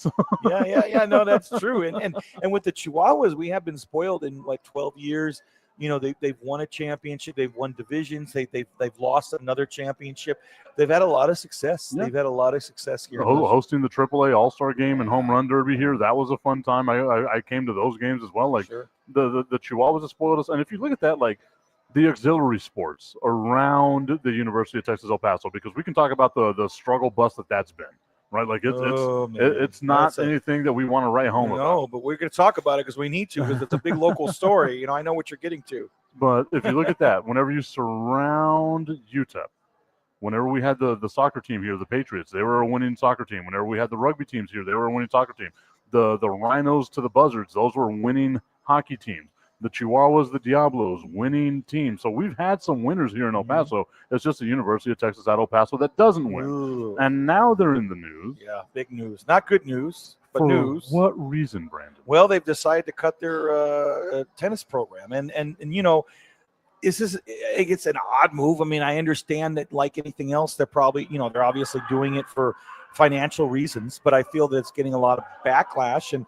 No, that's true. And with the Chihuahuas, we have been spoiled in like 12 years. They've won a championship. They've won divisions. They've lost another championship. They've had a lot of success. Yeah. They've had a lot of success here. Hosting the AAA All-Star Game and Home Run Derby here, that was a fun time. I came to those games as well. Like sure. the Chihuahuas have spoiled us. And if you look at that, like the auxiliary sports around the University of Texas El Paso, because we can talk about the struggle bus that's been. right? Like Oh, man. it's not That's anything that we want to write home about. No, but we're going to talk about it because we need to, because it's a big local story. I know what you're getting to. But if you look at that, whenever you surround UTEP, whenever we had the soccer team here, the Patriots, they were a winning soccer team. Whenever we had the rugby teams here, they were a winning soccer team. The Rhinos to the Buzzards, those were winning hockey teams. The Chihuahuas, the Diablos, winning teams. So we've had some winners here in El Paso. It's just the University of Texas at El Paso that doesn't win. Ooh. And now they're in the news. Yeah, big news. Not good news, but For news. what reason, Brandon? Well, they've decided to cut their tennis program. And it's an odd move. I mean, I understand that like anything else, they're probably, they're obviously doing it for financial reasons, but I feel that it's getting a lot of backlash. And,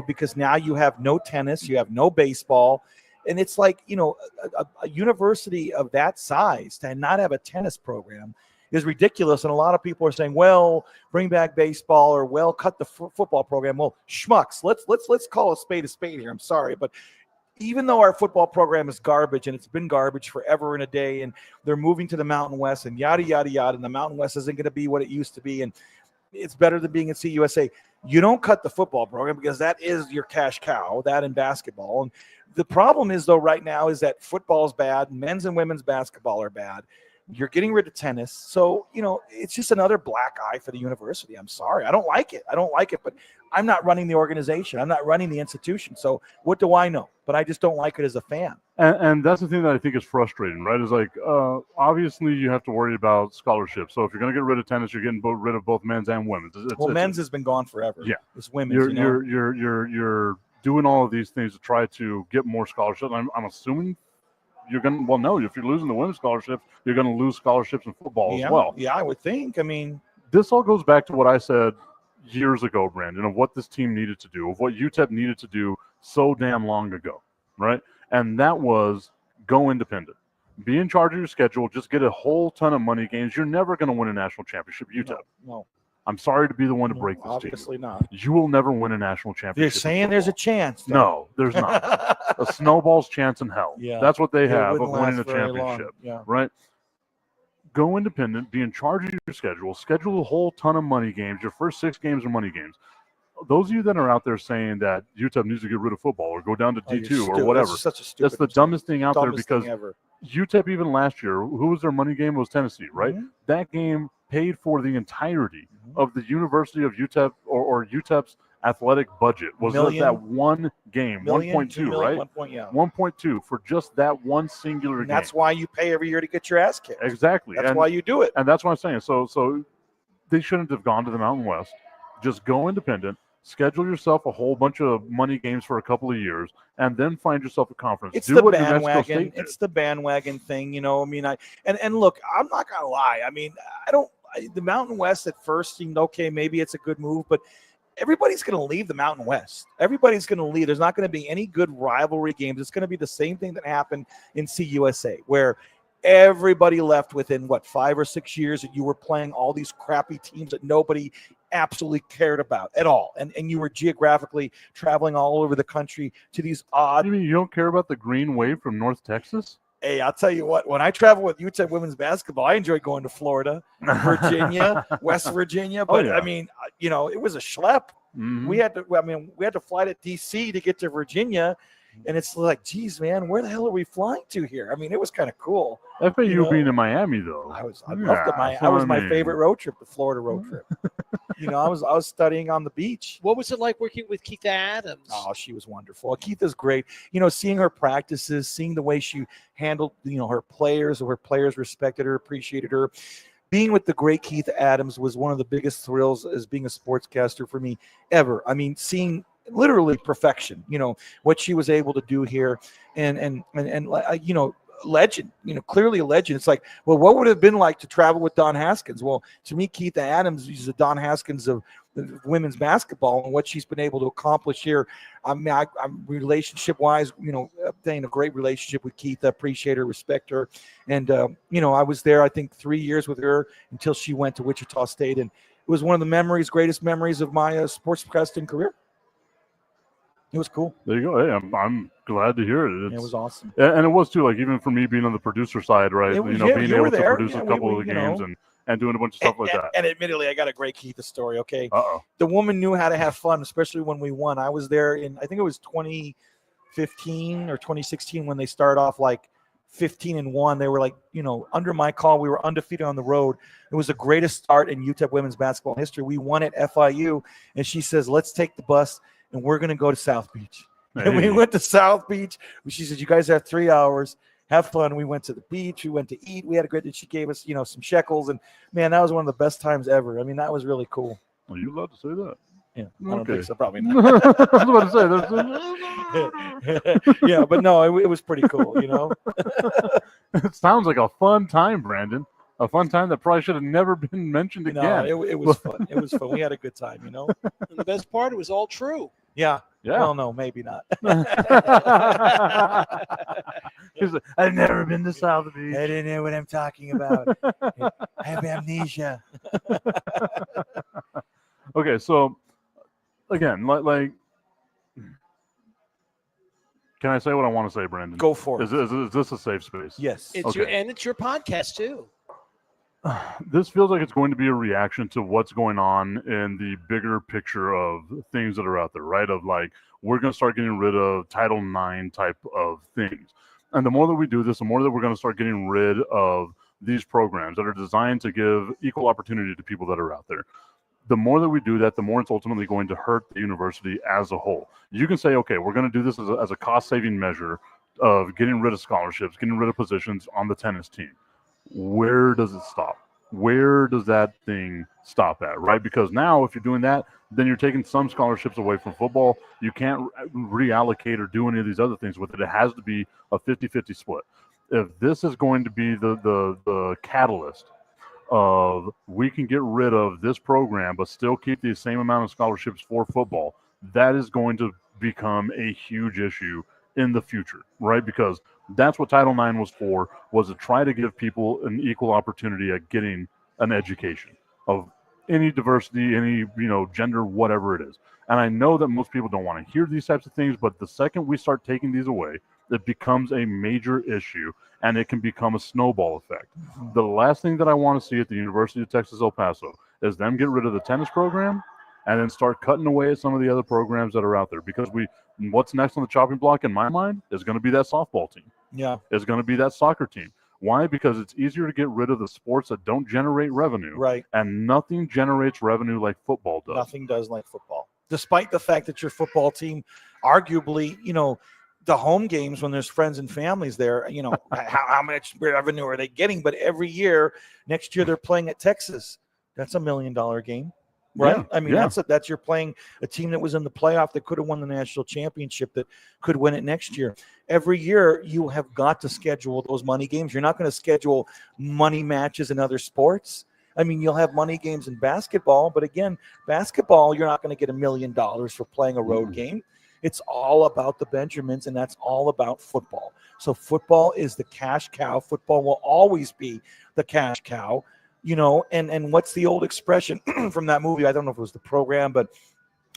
because now you have no tennis, you have no baseball. And it's like, a university of that size to not have a tennis program is ridiculous. And a lot of people are saying, well, bring back baseball, or well, cut the football program. Well, schmucks, let's call a spade here. I'm sorry, but even though our football program is garbage, and it's been garbage forever and a day, and they're moving to the Mountain West and yada, yada, yada, and the Mountain West isn't going to be what it used to be, and it's better than being at CUSA. You don't cut the football program because that is your cash cow, that and basketball. And the problem is, though, right now is that football is bad, men's and women's basketball are bad. You're getting rid of tennis. So, it's just another black eye for the university. I'm sorry. I don't like it, but I'm not running the organization. I'm not running the institution. So what do I know? But I just don't like it as a fan. And that's the thing that I think is frustrating, right? Is like, obviously you have to worry about scholarships. So if you're going to get rid of tennis, you're getting rid of both men's and women's. Men's has been gone forever. Yeah. It's women's. You're doing all of these things to try to get more scholarships. I'm assuming you're going to, well, no, if you're losing the women's scholarships, you're going to lose scholarships in football as well. Yeah, I would think. I mean, this all goes back to what I said years ago, Brandon, of what this team needed to do, of what UTEP needed to do so damn long ago, right? And that was go independent. Be in charge of your schedule. Just get a whole ton of money games. You're never going to win a national championship, UTEP. No. I'm sorry to be the one to break this obviously to you. not. You will never win a national championship. You're saying there's a chance. Though. No, there's not. A snowball's chance in hell. Yeah. That's what they have of wouldn't winning a last very long. championship. Yeah. Right? Go independent. Be in charge of your schedule. Schedule a whole ton of money games. Your first 6 games are money games. Those of you that are out there saying that UTEP needs to get rid of football or go down to D2 or whatever, that's the dumbest thing out there, because ever. UTEP, even last year, who was their money game? Was Tennessee, right? Mm-hmm. That game paid for the entirety of the University of UTEP or UTEP's athletic budget. Was that one game, 1.2, right? 1.2 for just that one singular game. That's why you pay every year to get your ass kicked. Exactly. That's why you do it. And that's what I'm saying. So they shouldn't have gone to the Mountain West. Just go independent. Schedule yourself a whole bunch of money games for a couple of years, and then find yourself a conference. It's the bandwagon. It's the bandwagon thing, I mean, and look, I'm not gonna lie. I mean, the Mountain West at first seemed okay. Maybe it's a good move, but everybody's going to leave the Mountain West. Everybody's going to leave. There's not going to be any good rivalry games. It's going to be the same thing that happened in CUSA, where everybody left within 5 or 6 years, and you were playing all these crappy teams that nobody absolutely cared about at all, and you were geographically traveling all over the country to these odd. You mean you don't care about the green wave from North Texas? Hey, I'll tell you what, when I travel with UTEP women's basketball, I enjoy going to Florida, Virginia, West Virginia. But I mean, it was a schlep. Mm-hmm. We had to fly to DC to get to Virginia. And it's like, geez, man, where the hell are we flying to here? I mean, it was kind of cool. FAU being in Miami, though. I loved it. That was my favorite road trip, the Florida road trip. I was studying on the beach. What was it like working with Keitha Adams? Oh, she was wonderful. Keitha's great. Seeing her practices, seeing the way she handled, her players respected her, appreciated her. Being with the great Keitha Adams was one of the biggest thrills as being a sportscaster for me ever. I mean, seeing literally perfection, what she was able to do here, and legend, clearly a legend. It's like, well, what would it have been like to travel with Don Haskins? Well, to me, Keitha Adams is the Don Haskins of women's basketball, and what she's been able to accomplish here. I'm relationship wise, obtained a great relationship with Keitha, appreciate her, respect her. And, I was there, I think 3 years with her until she went to Wichita State. And it was one of the greatest memories of my sportscasting career. It was cool. There you go. Hey, I'm glad to hear it. It was awesome. And it was too, like, even for me being on the producer side, right? Being able to there. produce a couple of the games and doing a bunch of stuff like that. And admittedly, I got a great Keith story. Okay, Uh-oh. The woman knew how to have fun, especially when we won. I was there I think it was 2015 or 2016 when they started off like 15-1. They were like, under my call, we were undefeated on the road. It was the greatest start in UTEP women's basketball history. We won at FIU, and she says, let's take the bus, and we're going to go to South Beach. Hey. And we went to South Beach. She said, you guys have 3 hours. Have fun. We went to the beach. We went to eat. We had a great day. She gave us, some shekels. And, man, that was one of the best times ever. I mean, that was really cool. Are you allowed to say that? Yeah, I don't think so. Probably not. I was about to say. Yeah, but no, it was pretty cool, It sounds like a fun time, Brandon. A fun time that probably should have never been mentioned again. No, it was fun. It was fun. We had a good time, And the best part, it was all true. Yeah. Yeah. Well, no, maybe not. I've never been to South Beach. I didn't know what I'm talking about. I have amnesia. Okay, so again, like, can I say what I want to say, Brandon? Go for it. Is this a safe space? Yes. It's your podcast too. This feels like it's going to be a reaction to what's going on in the bigger picture of things that are out there, right? Of like, we're going to start getting rid of Title IX type of things. And the more that we do this, the more that we're going to start getting rid of these programs that are designed to give equal opportunity to people that are out there. The more that we do that, the more it's ultimately going to hurt the university as a whole. You can say, okay, we're going to do this as a cost-saving measure of getting rid of scholarships, getting rid of positions on the tennis team. Where does it stop? Where does that thing stop at, right? Because now if you're doing that, then you're taking some scholarships away from football. You can't reallocate or do any of these other things with it. It has to be a 50-50 split. If this is going to be the catalyst of we can get rid of this program but still keep the same amount of scholarships for football, that is going to become a huge issue in the future, right? Because that's what Title IX was for, was to try to give people an equal opportunity at getting an education of any diversity, any, gender, whatever it is. And I know that most people don't want to hear these types of things, but the second we start taking these away, it becomes a major issue and it can become a snowball effect. Mm-hmm. The last thing that I want to see at the University of Texas El Paso is them get rid of the tennis program and then start cutting away at some of the other programs that are out there. Because what's next on the chopping block in my mind is going to be that softball team. Yeah. It's going to be that soccer team. Why? Because it's easier to get rid of the sports that don't generate revenue. Right. And nothing generates revenue like football does. Nothing does like football. Despite the fact that your football team, arguably, the home games when there's friends and families there, how much revenue are they getting? But every year, next year they're playing at Texas. That's $1 million game. Right. Yeah, I mean, that's you're playing a team that was in the playoff that could have won the national championship, that could win it next year. Every year you have got to schedule those money games. You're not going to schedule money matches in other sports. I mean, you'll have money games in basketball, but again, basketball, you're not going to get $1 million for playing a road game. It's all about the Benjamins, and that's all about football. So football is the cash cow. Football will always be the cash cow. And what's the old expression from that movie? I don't know if it was The Program, but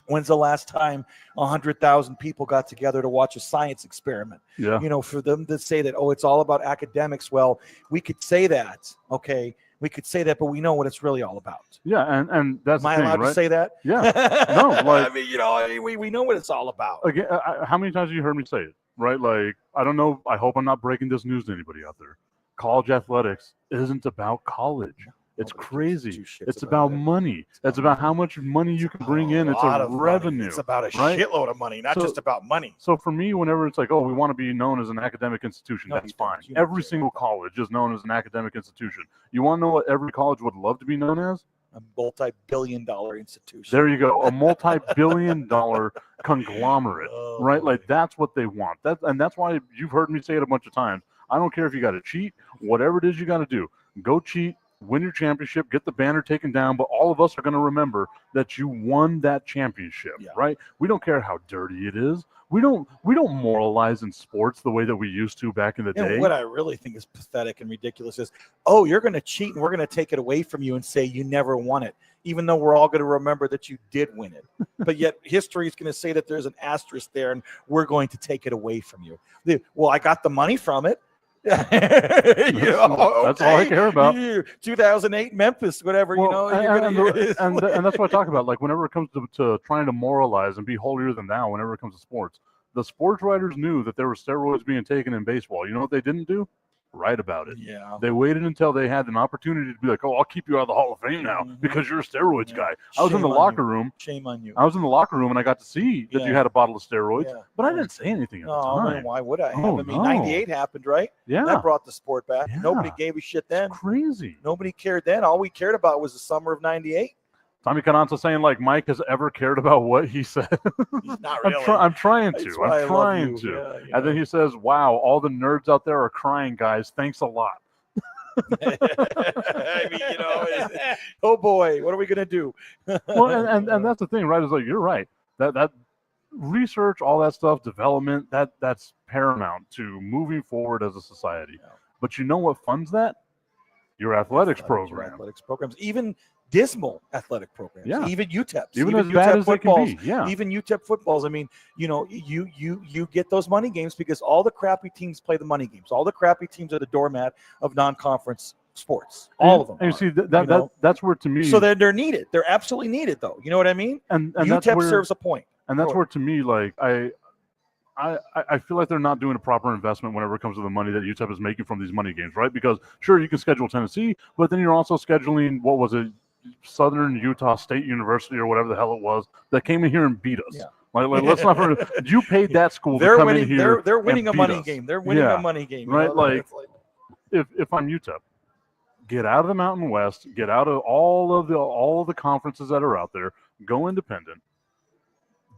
when's the last time 100,000 people got together to watch a science experiment? Yeah. For them to say that, it's all about academics. Well, we could say that, okay? We could say that, but we know what it's really all about. Yeah, and that's Am I allowed to say that? Yeah. No, like, I mean, we know what it's all about. Again, how many times have you heard me say it, right? Like, I don't know. I hope I'm not breaking this news to anybody out there. College athletics isn't about college. It's crazy. It's about money. It's about how much money you can bring in. It's a revenue. It's about a shitload of money, not just about money. So for me, whenever it's like, we want to be known as an academic institution, that's fine. Every single college is known as an academic institution. You want to know what every college would love to be known as? A multi-billion-dollar institution. There you go. A multi-billion-dollar conglomerate, right? Like, that's what they want. And that's why you've heard me say it a bunch of times. I don't care if you got to cheat, whatever it is you got to do. Go cheat, win your championship, get the banner taken down, but all of us are going to remember that you won that championship, right? We don't care how dirty it is. We don't moralize in sports the way that we used to back in the day. What I really think is pathetic and ridiculous is, you're going to cheat and we're going to take it away from you and say you never won it, even though we're all going to remember that you did win it. But yet history is going to say that there's an asterisk there and we're going to take it away from you. Well, I got the money from it. That's all I care about. 2008 Memphis, whatever, Well, and that's what I talk about. Like whenever it comes to trying to moralize and be holier than thou, whenever it comes to sports, the sports writers knew that there were steroids being taken in baseball. You know what they didn't do? Write about it. Yeah. They waited until they had an opportunity to be like, "Oh, I'll keep you out of the Hall of Fame now because you're a steroids guy." I was in the locker room. Shame on you. I was in the locker room and I got to see that you had a bottle of steroids, but I didn't say anything at the No, time. why would I? Oh, I mean, 98 happened, right? Yeah. That brought the sport back. Yeah. Nobody gave a shit then. It's crazy. Nobody cared then. All we cared about was the summer of 98. Tommy Cananza saying like Mike has ever cared about what he said. Not really. I'm trying That's to. why I'm I trying love to. you. Yeah, and then he says, "Wow, all the nerds out there are crying, guys. Thanks a lot." I mean, oh boy, what are we gonna do? Well, and that's the thing, right? Is like you're right. That research, all that stuff, development, that's paramount to moving forward as a society. Yeah. But you know what funds that? Your athletics program. Athletics programs, even dismal athletic programs, even UTEPs, even as bad as they can be, even UTEP footballs. I mean, you get those money games because all the crappy teams play the money games. All the crappy teams are the doormat of non-conference sports. All of them. And you see that's where to me. So they're needed. They're absolutely needed, though. You know what I mean? And UTEP serves a point. And that's where to me, like I feel like they're not doing a proper investment whenever it comes to the money that UTEP is making from these money games, right? Because sure, you can schedule Tennessee, but then you're also scheduling, what was it, Southern Utah State University or whatever the hell it was that came in here and beat us. Yeah. Like let's not forget, you paid that school to come in here. They're winning a money us. game. They're winning a money game, right? Like if I'm UTEP, get out of the Mountain West, get out of all of the conferences that are out there, go independent,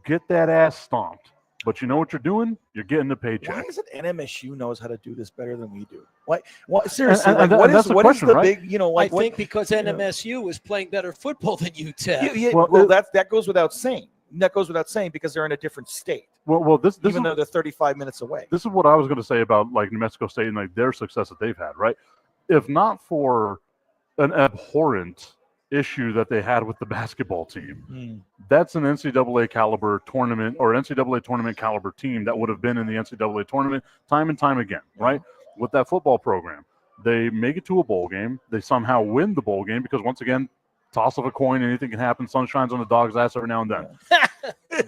get that ass stomped. But you know what you're doing? You're getting a paycheck. Why is it NMSU knows how to do this better than we do? What seriously? What is the big? I think because NMSU is playing better football than UTEP. Well, that goes without saying. That goes without saying because they're in a different state. Well, this even though they're 35 minutes away. This is what I was going to say about like New Mexico State and like their success that they've had, right? If not for an abhorrent issue that they had with the basketball team, that's an NCAA caliber tournament or NCAA tournament caliber team that would have been in the NCAA tournament time and time again, right? With that football program, they make it to a bowl game. They somehow win the bowl game because once again, toss of a coin, anything can happen. Sun shines on the dog's ass every now and then.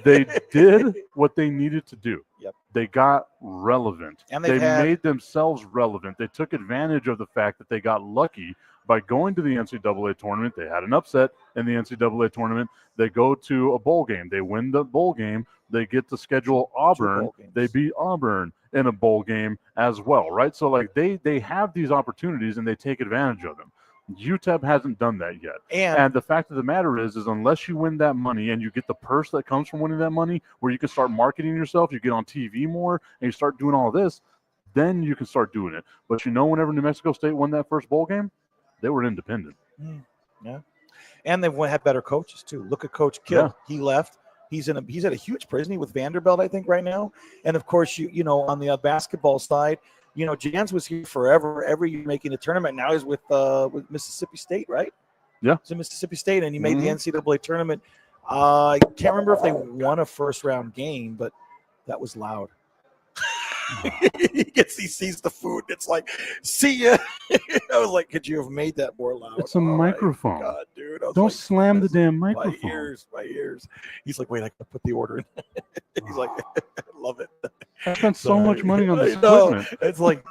They did what they needed to do. Yep. They got relevant. And they made themselves relevant. They took advantage of the fact that they got lucky by going to the NCAA tournament. They had an upset in the NCAA tournament. They go to a bowl game. They win the bowl game. They get to schedule Auburn. They beat Auburn in a bowl game as well, right? So, like, they have these opportunities, and they take advantage of them. UTEP hasn't done that yet. And the fact of the matter is unless you win that money and you get the purse that comes from winning that money, where you can start marketing yourself, you get on TV more, and you start doing all of this, then you can start doing it. But whenever New Mexico State won that first bowl game, they were independent. Yeah. And they've had better coaches, too. Look at Coach Kill. Yeah. He left. He's at a huge prison with Vanderbilt, I think, right now. And, of course, on the basketball side, Jans was here forever, every year making a tournament. Now he's with Mississippi State, right? Yeah. It's in Mississippi State, and he made the NCAA tournament. I can't remember if they won a first-round game, but that was loud. He sees the food. It's like, see ya. I was like, could you have made that more loud? It's a microphone. God, dude. Don't slam the damn microphone. My ears. He's like, wait, I gotta put the order in. He's like, I love it. I spent so much money on this equipment. It's like,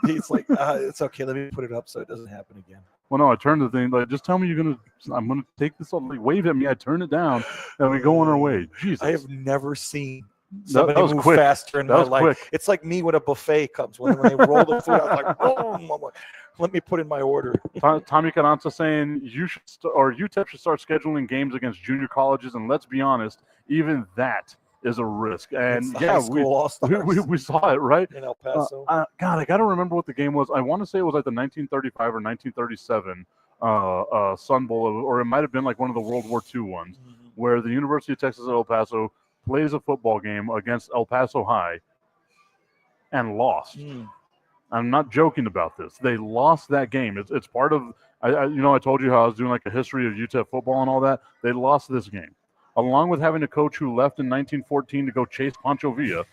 it's okay. Let me put it up so it doesn't happen again. Well, no, I turned the thing. Like, just tell me I'm gonna take this. Like, wave at me. I turn it down, and we go on our way. Jesus, I have never seen somebody move quick. Faster in my life. Quick. It's like me when a buffet comes. When they roll the food, I was like, boom. I'm like, let me put in my order. Tommy Cananza saying UTEP should start scheduling games against junior colleges, and let's be honest, even that is a risk. And yeah, we saw it right in El Paso. God, I got to remember what the game was. I want to say it was like the 1935 or 1937 Sun Bowl, or it might have been like one of the World War II ones, where the University of Texas at El Paso plays a football game against El Paso High and lost. I'm not joking about this. They lost that game. It's part of I told you how I was doing like a history of UTEP football and all that. They lost this game, along with having a coach who left in 1914 to go chase Pancho Villa.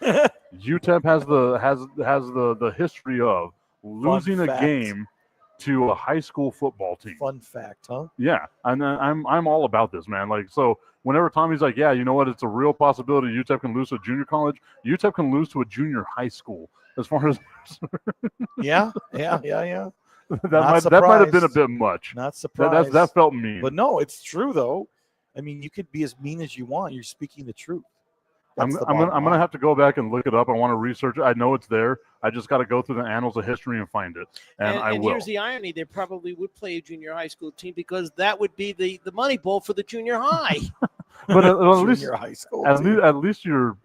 UTEP has the history of losing a fact. game to a high school football team. Fun fact, huh? Yeah, and I'm all about this, man. Like, so whenever Tommy's like, yeah, you know what, it's a real possibility UTEP can lose to a junior college. UTEP can lose to a junior high school. As far as Yeah. that might have been a bit much. Not surprised. That felt mean. But no, it's true though. I mean, you could be as mean as you want. You're speaking the truth. I'm gonna have to go back and look it up. I want to research it. I know it's there. I just got to go through the annals of history and find it. And I will. Here's the irony: they probably would play a junior high school team because that would be the money bowl for the junior high. But at least high school. At least you're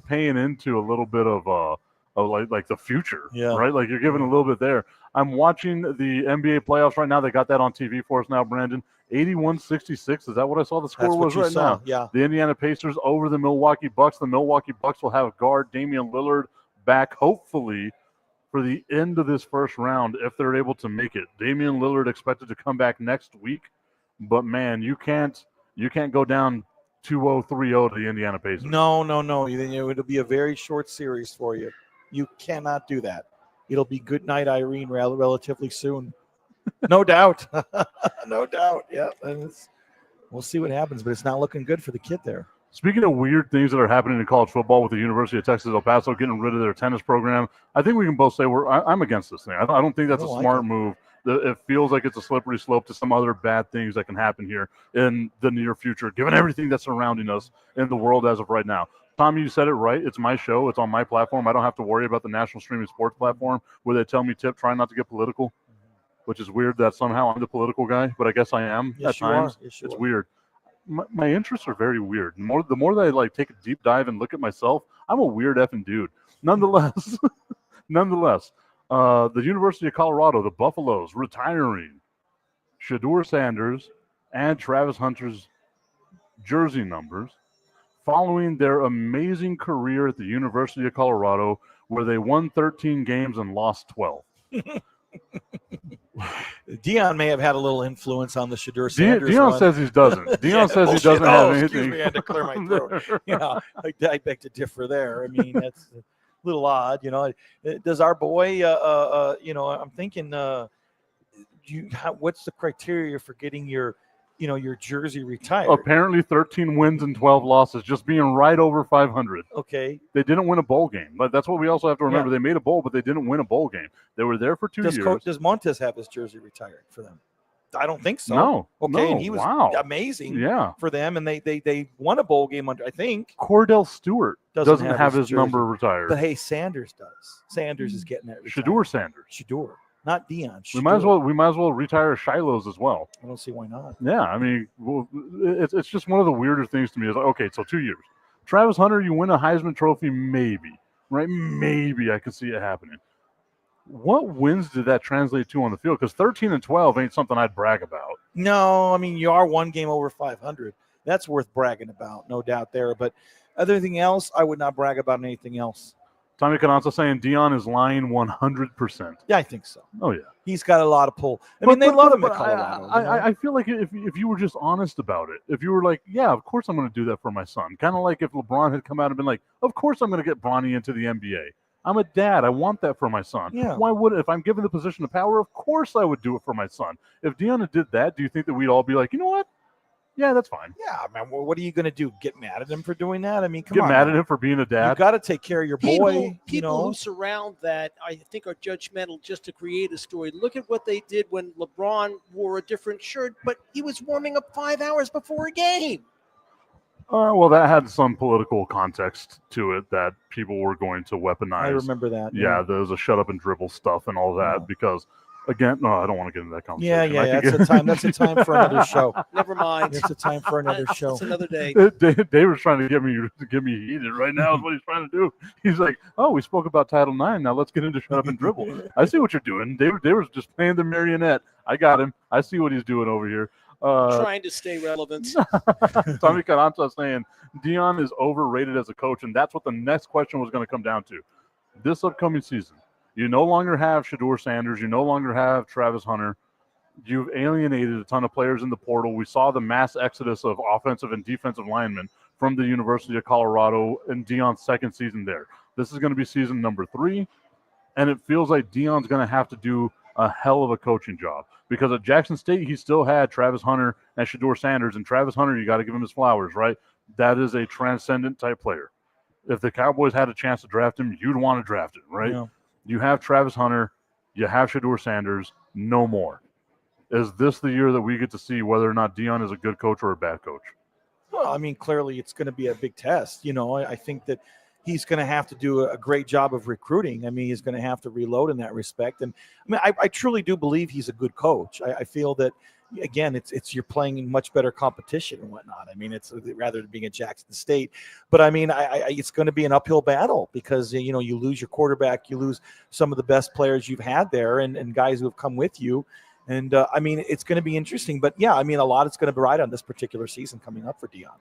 paying into a little bit of like the future, right? Like you're giving a little bit there. I'm watching the NBA playoffs right now. They got that on TV for us now, Brandon. 81-66. Is that what I saw the score was right now? Yeah. The Indiana Pacers over the Milwaukee Bucks. The Milwaukee Bucks will have guard Damian Lillard back, hopefully, for the end of this first round if they're able to make it. Damian Lillard expected to come back next week, but man, you can't go down 2-0, 3-0 to the Indiana Pacers. No. It'll be a very short series for you. You cannot do that. It'll be good night, Irene, relatively soon. No doubt. No doubt. Yeah. We'll see what happens, but it's not looking good for the kid there. Speaking of weird things that are happening in college football with the University of Texas El Paso getting rid of their tennis program, I think we can both say I'm against this thing. I don't think that's a smart move. It feels like it's a slippery slope to some other bad things that can happen here in the near future, given everything that's surrounding us in the world as of right now. Tommy, you said it right. It's my show. It's on my platform. I don't have to worry about the national streaming sports platform where they tell me, Tip, try not to get political, which is weird that somehow I'm the political guy, but I guess I am at times. Yes, it's weird. My interests are very weird. The more that I like take a deep dive and look at myself, I'm a weird effing dude. Nonetheless, the University of Colorado, the Buffaloes, retiring Shedeur Sanders and Travis Hunter's jersey numbers following their amazing career at the University of Colorado, where they won 13 games and lost 12. Dion may have had a little influence on the Shedeur Sanders Dion run. says he doesn't. Dion says he doesn't have anything. Excuse me, I had to clear my throat. I beg to differ there. I mean, that's a little odd. Does our boy? I'm thinking. What's the criteria for getting your jersey retired? Apparently 13 wins and 12 losses, just being right over 500. Okay. They didn't win a bowl game. But that's what we also have to remember. Yeah. They made a bowl, but they didn't win a bowl game. They were there for 2 years. Does Montez have his jersey retired for them? I don't think so. No. Okay, no, and he was amazing for them, and they won a bowl game under, I think. Cordell Stewart doesn't have his number retired. But hey, Sanders does. Sanders is getting that retired. Shedeur Sanders. Shedeur. Not Dion. We might as well retire Shiloh's as well. I don't see why not. Yeah, I mean, it's just one of the weirder things to me. Is like, okay, so 2 years. Travis Hunter, you win a Heisman Trophy, maybe, right? Maybe I could see it happening. What wins did that translate to on the field? Because 13 and 12 ain't something I'd brag about. No, I mean, you are one game over 500. That's worth bragging about, no doubt there. But everything else, I would not brag about anything else. Tommy Cananza saying Dion is lying 100%. Yeah, I think so. Oh, yeah. He's got a lot of pull. They love him in Colorado. I feel like if you were just honest about it, if you were like, yeah, of course I'm going to do that for my son. Kind of like if LeBron had come out and been like, of course I'm going to get Bronny into the NBA. I'm a dad. I want that for my son. Yeah. Why would, if I'm given the position of power, of course I would do it for my son. If Dion did that, do you think that we'd all be like, you know what? Yeah, that's fine. Yeah, man. What are you going to do? Get mad at him for doing that? I mean, come on. Get mad at him for being a dad? You got to take care of your boy. People who surround that, I think, are judgmental just to create a story. Look at what they did when LeBron wore a different shirt, but he was warming up 5 hours before a game. Well, that had some political context to it that people were going to weaponize. I remember that. Yeah, there was a shut up and dribble stuff and all that because – again, no, I don't want to get into that conversation. Yeah. That's a time for another show. Never mind. It's a time for another show. It's another day. David's trying to get me heated right now. Is what he's trying to do. He's like, "Oh, we spoke about Title IX. Now let's get into shut up and dribble." I see what you're doing. David's just playing the marionette. I got him. I see what he's doing over here. Trying to stay relevant. Tommy Carranza saying Dion is overrated as a coach, and that's what the next question was going to come down to. This upcoming season. You no longer have Shedeur Sanders. You no longer have Travis Hunter. You've alienated a ton of players in the portal. We saw the mass exodus of offensive and defensive linemen from the University of Colorado in Dion's second season there. This is going to be season number 3. And it feels like Deion's going to have to do a hell of a coaching job, because at Jackson State, he still had Travis Hunter and Shedeur Sanders. And Travis Hunter, you got to give him his flowers, right? That is a transcendent type player. If the Cowboys had a chance to draft him, you'd want to draft him, right? Yeah. You have Travis Hunter, you have Shedeur Sanders, no more. Is this the year that we get to see whether or not Deion is a good coach or a bad coach? Well, I mean, clearly it's going to be a big test. I think that he's going to have to do a great job of recruiting. I mean, he's going to have to reload in that respect. And I mean, I truly do believe he's a good coach. I feel that, again, it's you're playing in much better competition and whatnot. I mean, it's rather than being at Jackson State. But I mean, it's going to be an uphill battle because, you lose your quarterback, you lose some of the best players you've had there and guys who have come with you. And I mean, it's going to be interesting. But yeah, I mean, a lot is going to be right on this particular season coming up for Deion.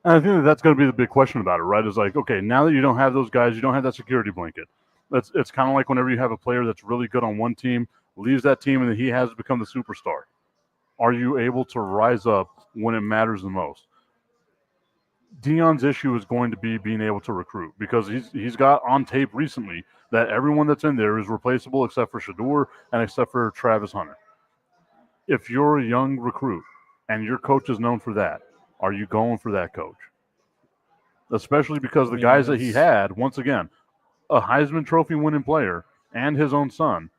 And I think that's going to be the big question about it, right? Is like, okay, now that you don't have those guys, you don't have that security blanket. It's kind of like whenever you have a player that's really good on one team, leaves that team, and then he has become the superstar. Are you able to rise up when it matters the most? Deion's issue is going to be being able to recruit, because he's got on tape recently that everyone that's in there is replaceable except for Shedeur and except for Travis Hunter. If you're a young recruit and your coach is known for that, are you going for that coach? Especially because the guys that he had, once again, a Heisman Trophy winning player and his own son,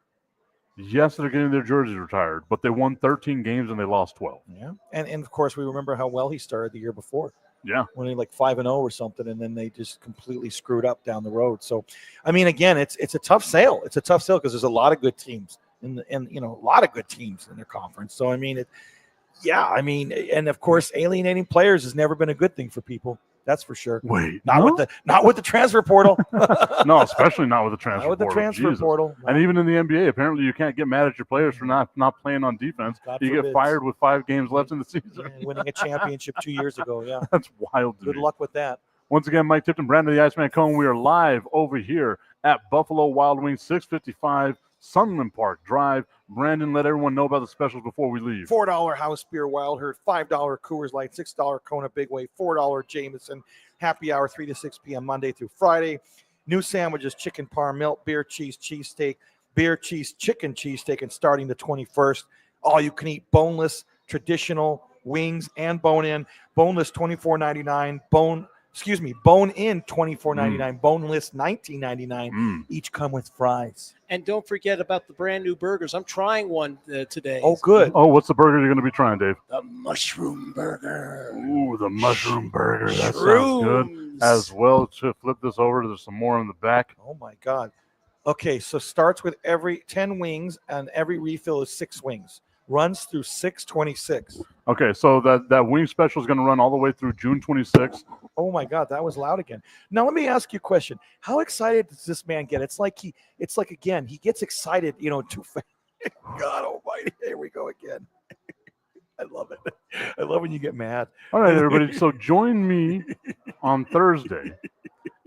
yes, they're getting their jerseys retired, but they won 13 games and they lost 12. Yeah. And of course, we remember how well he started the year before. Yeah. When he 5-0 or something, and then they just completely screwed up down the road. So, I mean, again, it's a tough sale. It's a tough sale because there's a lot of good teams and a lot of good teams in their conference. So, I mean, and of course, alienating players has never been a good thing for people. That's for sure. Wait, not with the transfer portal. No, especially not with the transfer portal. Not with the transfer portal. No. And even in the NBA, apparently you can't get mad at your players for not playing on defense. You get fired with 5 games left in the season. Yeah, winning a championship 2 years ago. Yeah, that's wild. Good luck with that. Once again, Mike Tipton, Brandon the Iceman Cohn. We are live over here at Buffalo Wild Wings, 655 Sunland Park Drive. Brandon, let everyone know about the specials before we leave. $4 house beer Wild Herd, $5 Coors Light, $6 Kona Big Way, $4 Jameson. Happy hour 3 to 6 p.m. Monday through Friday. New sandwiches, chicken parm, milk, beer, cheese, cheesesteak, beer, cheese, chicken cheesesteak, and starting the 21st, all you can eat boneless, traditional wings and bone-in. Boneless $24.99, bone-in $24.99, boneless $19.99. Each come with fries. And don't forget about the brand new burgers. I'm trying one today. Oh, good. Oh, what's the burger you're going to be trying, Dave? The mushroom burger. Ooh, the mushroom burger. That sounds good. As well, to flip this over, there's some more in the back. Oh, my God. Okay, so starts with every 10 wings, and every refill is 6 wings. Runs through 6/26. Okay, so that wing special is going to run all the way through June 26th. Oh my God, that was loud again. Now let me ask you a question: how excited does this man get? It's like he gets excited, too fast. God Almighty, here we go again. I love it. I love when you get mad. All right, everybody. So join me on Thursday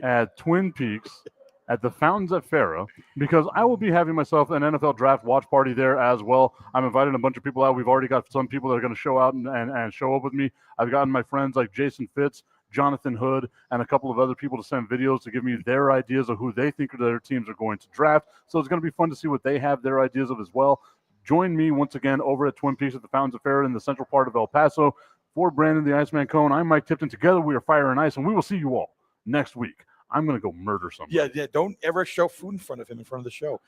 at Twin Peaks at the Fountains at Farrah, because I will be having myself an NFL draft watch party there as well. I'm inviting a bunch of people out. We've already got some people that are going to show out and show up with me. I've gotten my friends like Jason Fitz, Jonathan Hood, and a couple of other people to send videos to give me their ideas of who they think their teams are going to draft. So it's going to be fun to see what they have their ideas of as well. Join me once again over at Twin Peaks at the Fountains at Farrah in the central part of El Paso. For Brandon the Iceman Cohn, I'm Mike Tipton. Together we are Fire and Ice, and we will see you all next week. I'm going to go murder somebody. Yeah. Don't ever show food in front of him in front of the show.